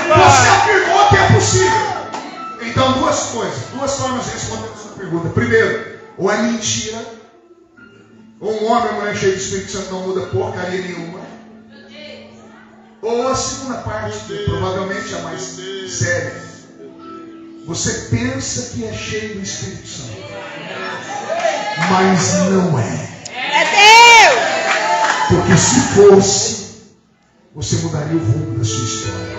Você afirmou que é possível. Então, duas formas de responder essa pergunta. Primeiro, ou é mentira, ou um homem ou uma mulher cheio do Espírito Santo não muda porcaria nenhuma. Ou a segunda parte, que provavelmente é a mais séria. Você pensa que é cheio do Espírito Santo, mas não é. É Deus! Porque se fosse, você mudaria o rumo da sua história.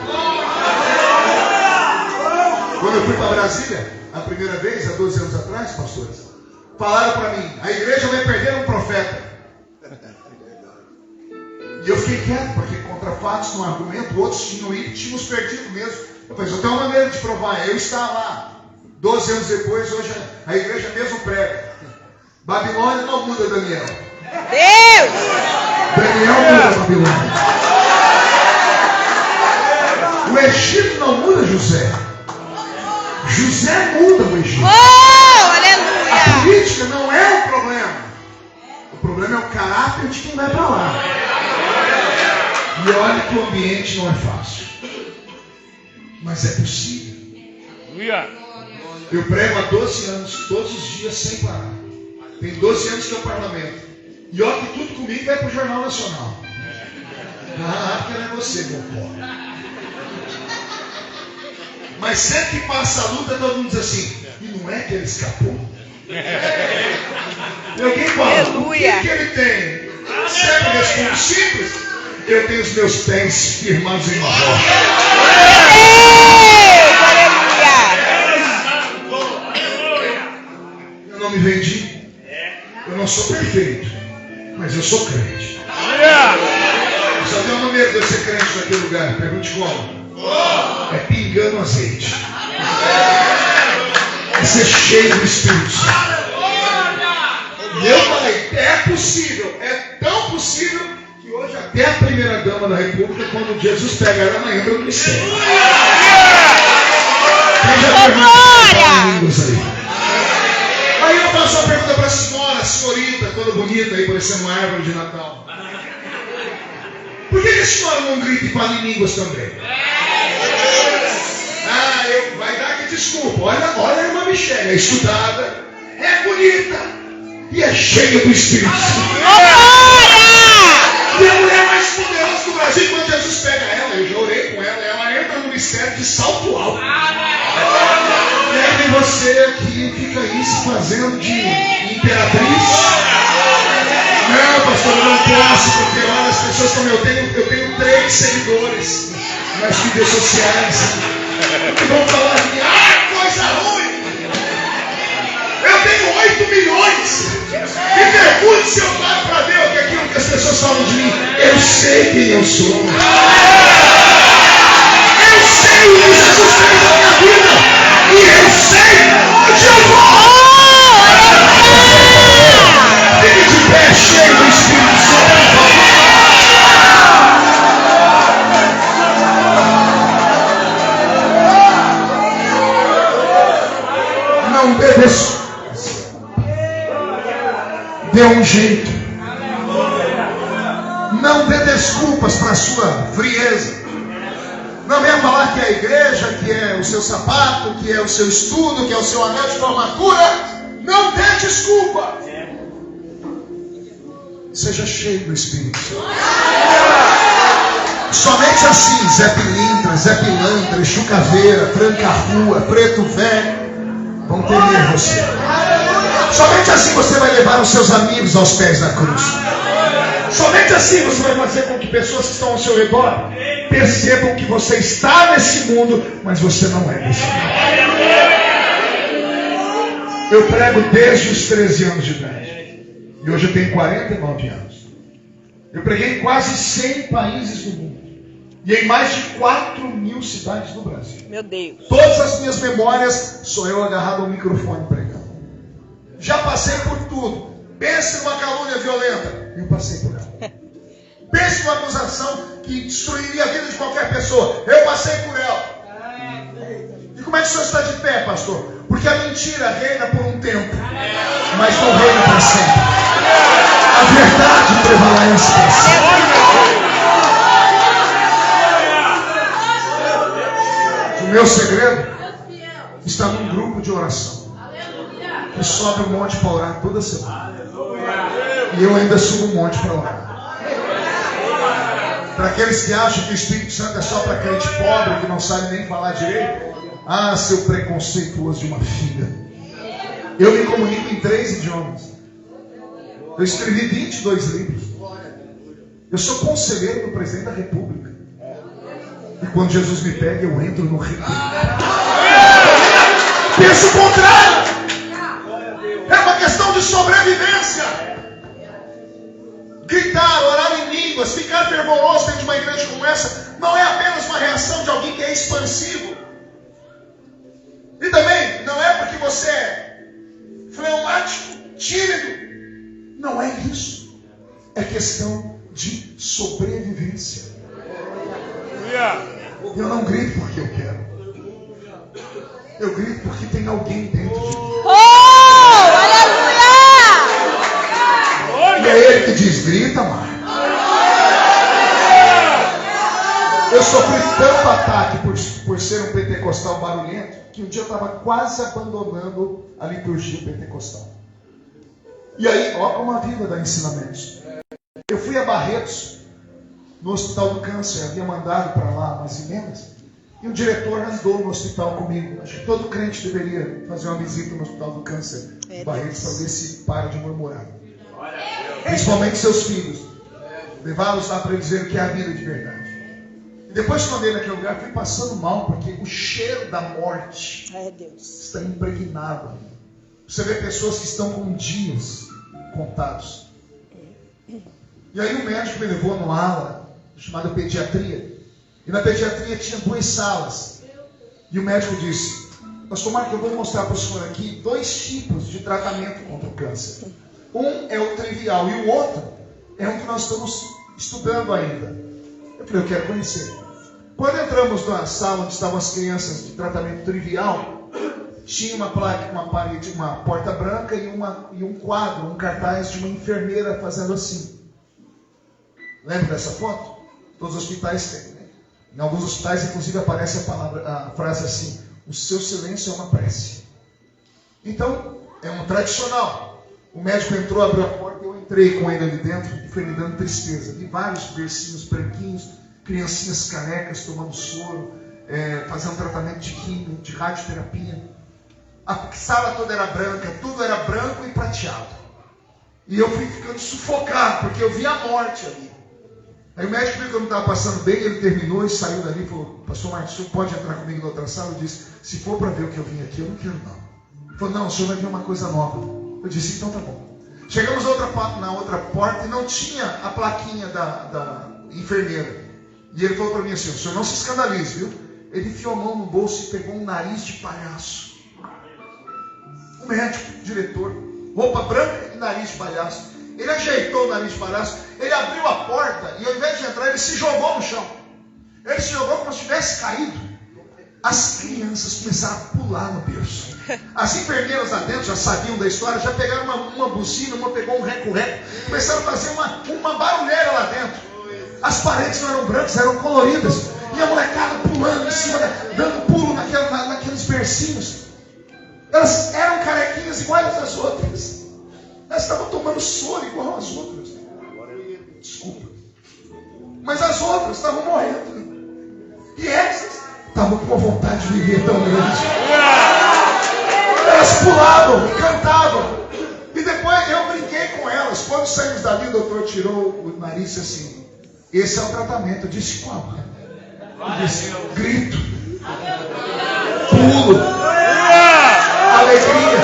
Quando eu fui para Brasília, a primeira vez, há 12 anos atrás, pastores, falaram para mim, a igreja vai perder um profeta. E eu fiquei quieto, porque contra fatos, no argumento, outros tinham ido e tínhamos perdido mesmo. Eu falei, só tem uma maneira de provar, eu estar lá. 12 anos depois, hoje a igreja mesmo prega. Babilônia não muda Daniel. Deus! Daniel muda Babilônia. O Egito não muda José. José muda o Egito. Oh, A aleluia! política não é o problema. O problema é o caráter de quem vai para lá. E olha que o ambiente não é fácil. Mas é possível. Eu prego há 12 anos, todos os dias sem parar. Tem 12 anos que é o parlamento. E olha que tudo comigo vai para o Jornal Nacional. Ah, que não é você, meu povo. Mas sempre que passa a luta, todo mundo diz assim, e não é que ele escapou? E alguém fala, Aleluia. o que ele tem? Sempre respondo simples. Eu tenho os meus pés firmados em uma rocha. Eu não me vendi. Eu não sou perfeito. Mas eu sou crente. Só tem uma maneira de eu ser crente naquele lugar. Pergunte como. É pingando azeite. É ser cheio do Espírito Santo. E eu falei, é possível. É tão possível que hoje até a primeira dama da República, quando Jesus pega ela, ela entra no ministério. Quem já perguntou línguas aí? Aí eu faço uma pergunta para a senhora, senhorita, toda bonita aí, parecendo uma árvore de Natal. Por que a senhora não grita e fala em línguas também? Vai dar que desculpa. Olha a irmã Michele é estudada, é bonita e é cheia do Espírito Santo. E a mulher mais poderosa do Brasil, quando Jesus pega ela, eu já orei com ela entra no ministério de salto alto. E aí vem você que fica aí se fazendo de imperatriz. Não, pastor, eu não posso, porque olha, as pessoas como eu tenho 3 seguidores nas mídias sociais que vão falar de mim, coisa ruim. Eu tenho 8 milhões. E pergunte se eu paro para ver o que é aquilo que as pessoas falam de mim. Eu sei quem eu sou. Eu sei o que Jesus fez na minha vida. E eu sei onde eu vou. Fique de pé, cheio do Espírito Santo. Não dê desculpas. Dê um jeito. Não dê desculpas para a sua frieza. Não venha falar que é a igreja, que é o seu sapato, que é o seu estudo, que é o seu anel de formatura. Não dê desculpa. Seja cheio do Espírito Santo. Somente assim, Zé Pilintra, Zé Pilantra, Exu Caveira, Tranca-Rua, Preto Velho vão temer você. Somente assim você vai levar os seus amigos aos pés da cruz. Somente assim você vai fazer com que pessoas que estão ao seu redor percebam que você está nesse mundo, mas você não é desse mundo. Eu prego desde os 13 anos de idade. E hoje eu tenho 49 anos. Eu preguei em quase 100 países do mundo. E em mais de 4.000 cidades no Brasil. Meu Deus. Todas as minhas memórias sou eu agarrado ao microfone pregando. Já passei por tudo. Pense numa calúnia violenta. Eu passei por ela. Pense numa acusação que destruiria a vida de qualquer pessoa. Eu passei por ela. E como é que o senhor está de pé, pastor? Porque a mentira reina por um tempo, mas não reina para sempre. A verdade prevalece para sempre. O meu segredo está num grupo de oração que sobe um monte para orar toda semana. E eu ainda subo um monte para orar. Para aqueles que acham que o Espírito Santo é só para crente pobre que não sabe nem falar direito. Ah, seu preconceituoso de uma filha. Eu me comunico em 3 idiomas. Eu escrevi 22 livros. Eu sou conselheiro do presidente da República. E quando Jesus me pega, eu entro no rio. Penso o contrário. É uma questão de sobrevivência. Gritar, orar em línguas, ficar fervoroso dentro de uma igreja como essa, não é apenas uma reação de alguém que é expansivo. E também, não é porque você é fleumático, tímido. Não é isso. É questão de sobrevivência. Eu não grito porque eu quero. Eu grito porque tem alguém dentro de mim. Aleluia! E é ele que diz, grita, Marcos. Eu sofri tanto ataque por ser um pentecostal barulhento, que um dia eu estava quase abandonando a liturgia pentecostal. E aí, ó como a vida dá ensinamentos. Eu fui a Barretos, no Hospital do Câncer, havia mandado para lá umas emendas, e o diretor andou no hospital comigo. Acho que todo crente deveria fazer uma visita no Hospital do Câncer de Barretos para ver se para de murmurar. Principalmente seus filhos. Levá-los lá para eles verem o que é a vida de verdade. E depois que eu andei naquele lugar, fui passando mal, porque o cheiro da morte está impregnado. Você vê pessoas que estão com dias contados. E aí o médico me levou numa ala chamada pediatria. E na pediatria tinha 2 salas. E o médico disse, pastor Marco, eu vou mostrar para o senhor aqui 2 tipos de tratamento contra o câncer. Um é o trivial e o outro é um que nós estamos estudando ainda. Eu falei, eu quero conhecer. Quando entramos na sala onde estavam as crianças de tratamento trivial, tinha uma placa, uma parede, uma porta branca e um quadro, um cartaz de uma enfermeira fazendo assim. Lembra dessa foto? Todos os hospitais têm, né? Em alguns hospitais, inclusive, aparece a frase assim: o seu silêncio é uma prece. Então, é um tradicional. O médico entrou, abriu a porta, eu entrei com ele ali dentro e foi me dando tristeza. Vi vários bercinhos branquinhos, criancinhas carecas tomando soro, fazendo tratamento de químio, de radioterapia. A sala toda era branca, tudo era branco e prateado. E eu fui ficando sufocado, porque eu vi a morte ali. Aí o médico viu que eu não estava passando bem, ele terminou e saiu dali e falou: pastor Marcos, o senhor pode entrar comigo na outra sala? Eu disse: se for para ver o que eu vim aqui, eu não quero não. Ele falou: não, o senhor vai ver uma coisa nova. Eu disse: então tá bom. Chegamos na outra porta e não tinha a plaquinha da enfermeira. E ele falou para mim assim: o senhor não se escandalize, viu? Ele enfiou a mão no bolso e pegou um nariz de palhaço. O médico, diretor, roupa branca e nariz de palhaço. Ele ajeitou o nariz de palhaço, ele abriu a porta e ao invés de entrar, ele se jogou no chão. Ele se jogou como se tivesse caído. As crianças começaram a pular no berço. As enfermeiras lá dentro já sabiam da história, já pegaram uma buzina, uma pegou um reco-reco, começaram a fazer uma barulheira lá dentro. As paredes não eram brancas, eram coloridas. E a molecada pulando em cima, dando pulo naqueles bercinhos. Elas eram carequinhas iguais às outras. Elas estavam tomando soro igual às outras. Desculpa. Mas as outras estavam morrendo. E essas estavam com uma vontade de viver tão grande. Elas pulavam e cantavam. E depois eu brinquei com elas. Quando saímos dali, o doutor tirou o nariz e disse assim: esse é o tratamento. Eu disse: qual? Ele disse: grito, pulo, alegria.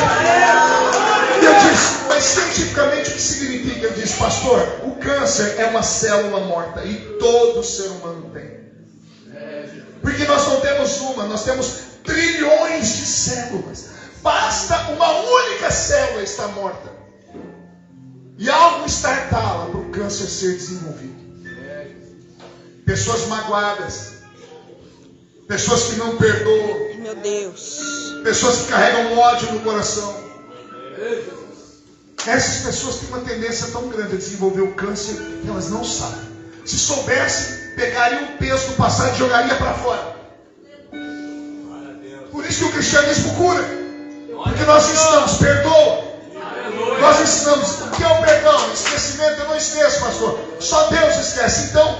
E eu disse: mas cientificamente o que significa? Eu disse: pastor, o câncer é uma célula morta e todo ser humano tem. Porque nós não temos uma, nós temos trilhões de células. Basta uma única célula estar morta e algo estartá-la para o câncer ser desenvolvido. Pessoas magoadas, pessoas que não perdoam, Meu Deus. pessoas que carregam ódio no coração. Essas pessoas têm uma tendência tão grande a desenvolver o câncer que elas não sabem. Se soubessem, pegariam o peso do passado e jogariam para fora. Por isso que o cristianismo cura. Porque nós ensinamos: perdoa. Nós ensinamos o que é o perdão. Esquecimento, eu não esqueço, pastor. Só Deus esquece. Então,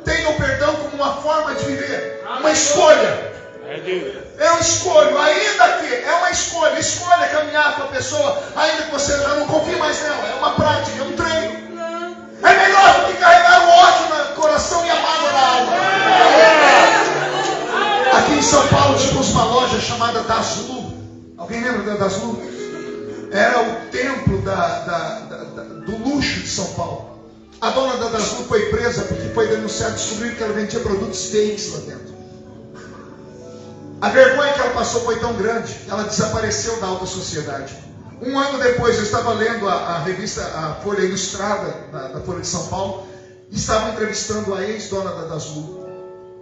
tenha o perdão como uma forma de viver, uma escolha. Eu escolho, ainda que é uma escolha. Escolha caminhar com a pessoa, ainda que você já não confie mais nela. É uma prática, é um treino. É melhor do que carregar o ódio no coração e a mágoa na alma. Aqui em São Paulo tínhamos uma loja chamada Daslu. Alguém lembra da Daslu? Era o templo do luxo de São Paulo. A dona da Daslu foi presa porque foi denunciada, descobriram que ela vendia produtos fakes lá dentro. A vergonha que ela passou foi tão grande, ela desapareceu da alta sociedade. Um ano depois, eu estava lendo a revista, a Folha Ilustrada, da Folha de São Paulo, e estava entrevistando a ex-dona da Daslu.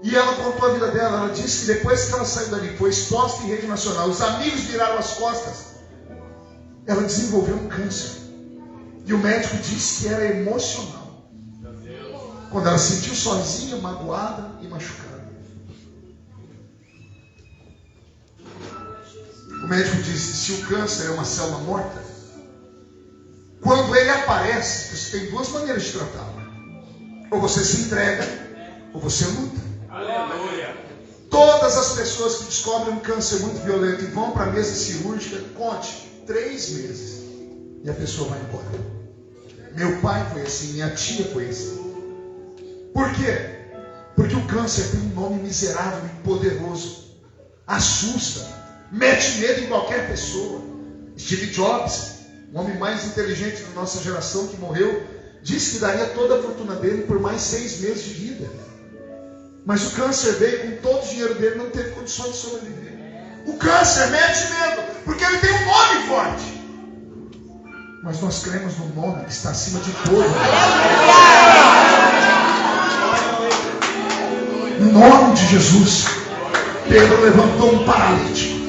E ela contou a vida dela. Ela disse que depois que ela saiu dali, foi exposta em rede nacional, os amigos viraram as costas, ela desenvolveu um câncer. E o médico disse que era emocional. Quando ela se sentiu sozinha, magoada e machucada. O médico disse: se o câncer é uma célula morta, quando ele aparece, você tem duas maneiras de tratá-lo. Ou você se entrega, ou você luta. Aleluia. Todas as pessoas que descobrem um câncer muito violento e vão para a mesa cirúrgica, conte, 3 meses. E a pessoa vai embora. Meu pai foi assim, minha tia foi assim. Por quê? Porque o câncer tem um nome miserável e poderoso. Assusta, mete medo em qualquer pessoa. Steve Jobs, o homem mais inteligente da nossa geração que morreu, disse que daria toda a fortuna dele por mais 6 meses de vida. Mas o câncer veio com todo o dinheiro dele, não teve condições de sobreviver. O câncer mete medo, porque ele tem um nome forte. Mas nós cremos no nome que está acima de todo. No nome de Jesus, Pedro levantou um paralítico.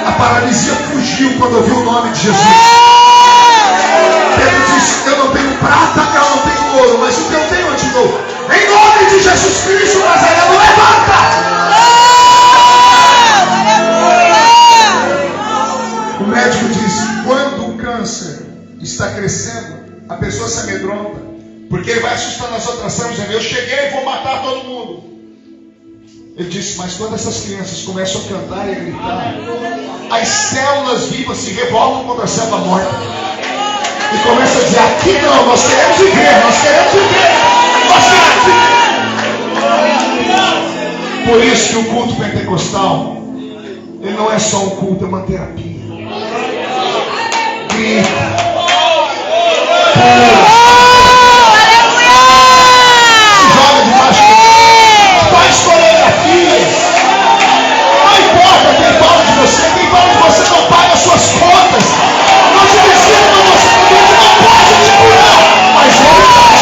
A paralisia fugiu quando ouviu o nome de Jesus. Pedro disse: eu não tenho prata, eu não tenho ouro, mas o que eu tenho eu te dou. Em nome de Jesus Cristo Nazareno, levanta! O médico está crescendo, a pessoa se amedronta, porque ele vai assustando as outras células, dizendo: eu cheguei e vou matar todo mundo. Ele disse: mas quando essas crianças começam a cantar e a gritar, as células vivas se revoltam contra a célula morta e começam a dizer: aqui não, nós queremos viver, nós queremos viver, nós queremos viver. Por isso que o culto pentecostal, ele não é só um culto, é uma terapia. Grita, se joga debaixo, faz coreografias. Não importa quem fala de você não paga as suas contas. Não te ensina, não, você não pode te curar, mas ele faz.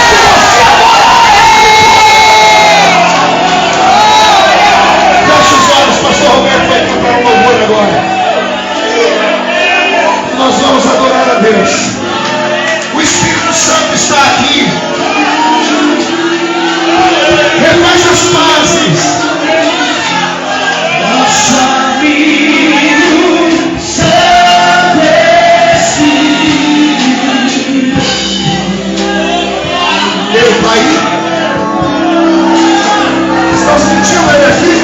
Se você agora, fecha os olhos, pastor Roberto vai cantar um louvor agora. Nós vamos adorar a Deus. O Espírito Santo está aqui. Refaz as pazes. Nosso amigo Santo Espírito. Ele está aí? Estão sentindo ele aqui?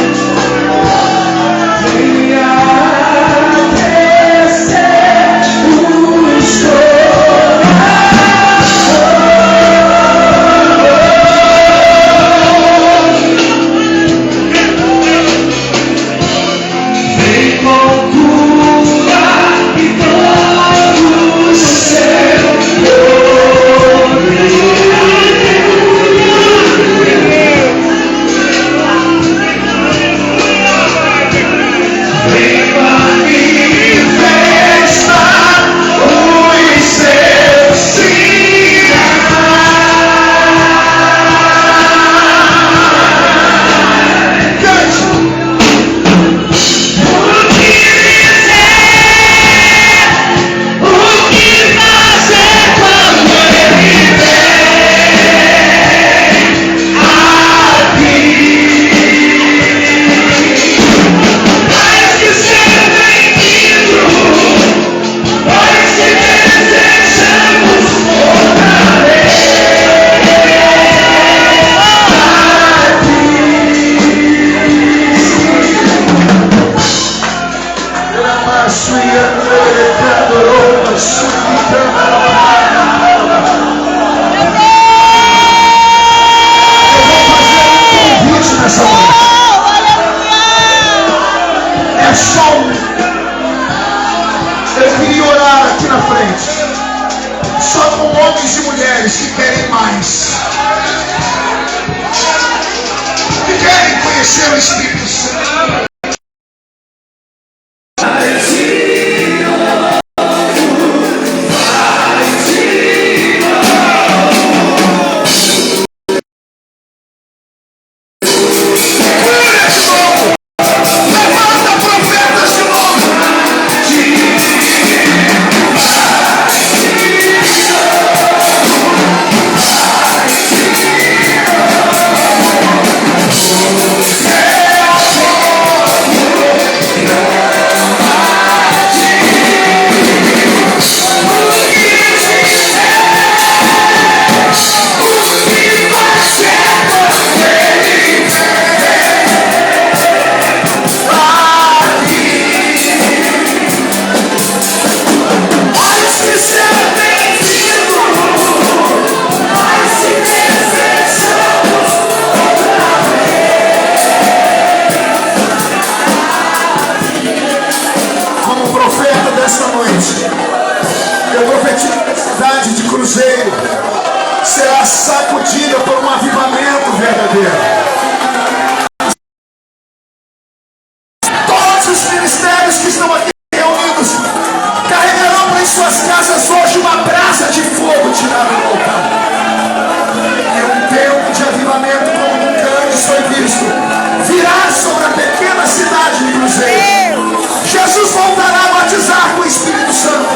Jesus voltará a batizar com o Espírito Santo.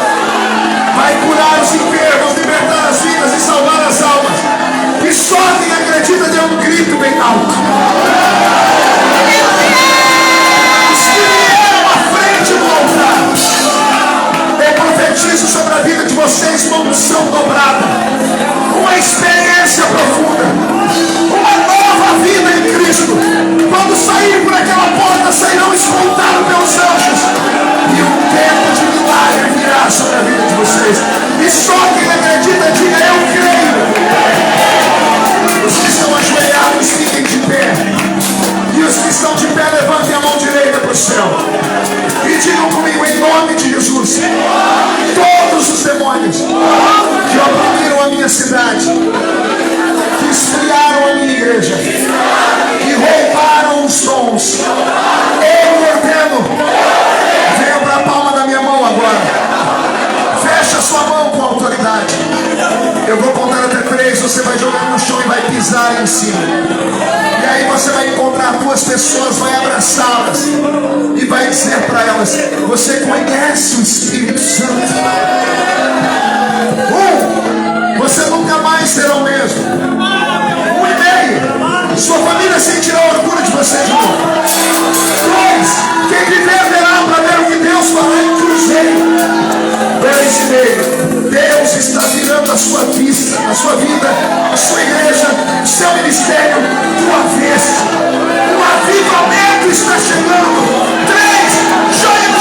Vai curar os enfermos, libertar as vidas e salvar as almas. E só quem acredita dê um grito bem alto. trevas, você conhece o Espírito Santo. Você nunca mais será o mesmo. 1,5. Sua família sentirá orgulho de você de novo. 2. Quem viver verá para ver o que Deus fará em cruzeiro. 2,5. Deus está virando a sua vista, a sua vida, a sua igreja, o seu ministério do avesso. O avivamento está chegando. 3. Jogue no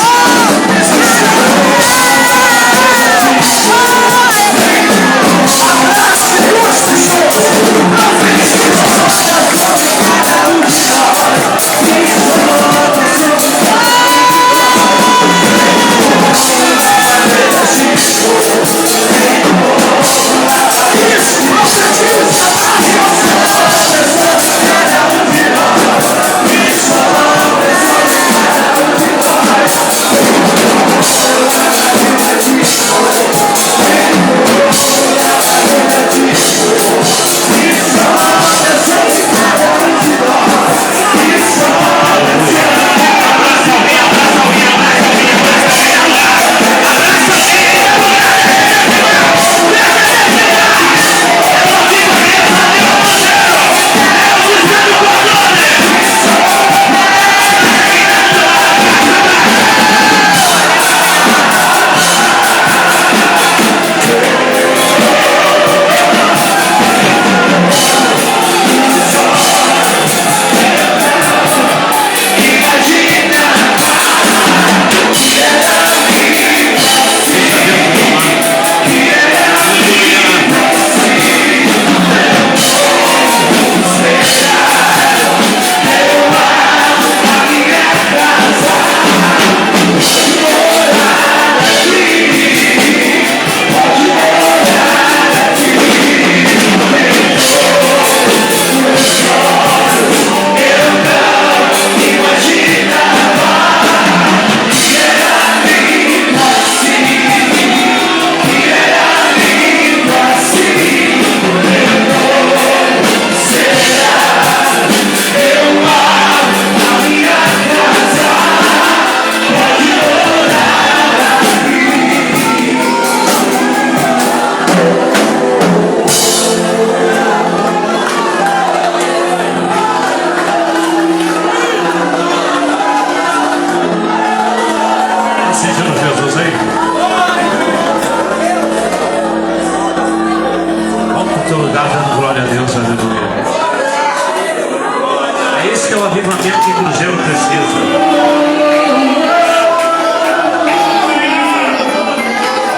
Esse é o avivamento que o Cruzeiro precisa.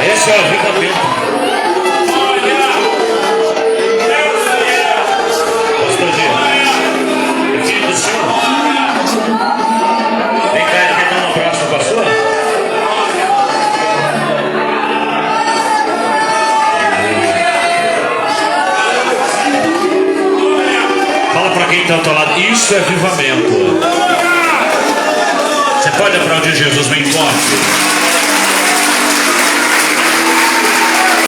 Esse é o avivamento. Pastor Gil, é filho do senhor? Vem cá, ele quer dar um abraço ao pastor? Fala para quem está ao teu lado, isso é avivamento. Você pode aplaudir Jesus bem forte?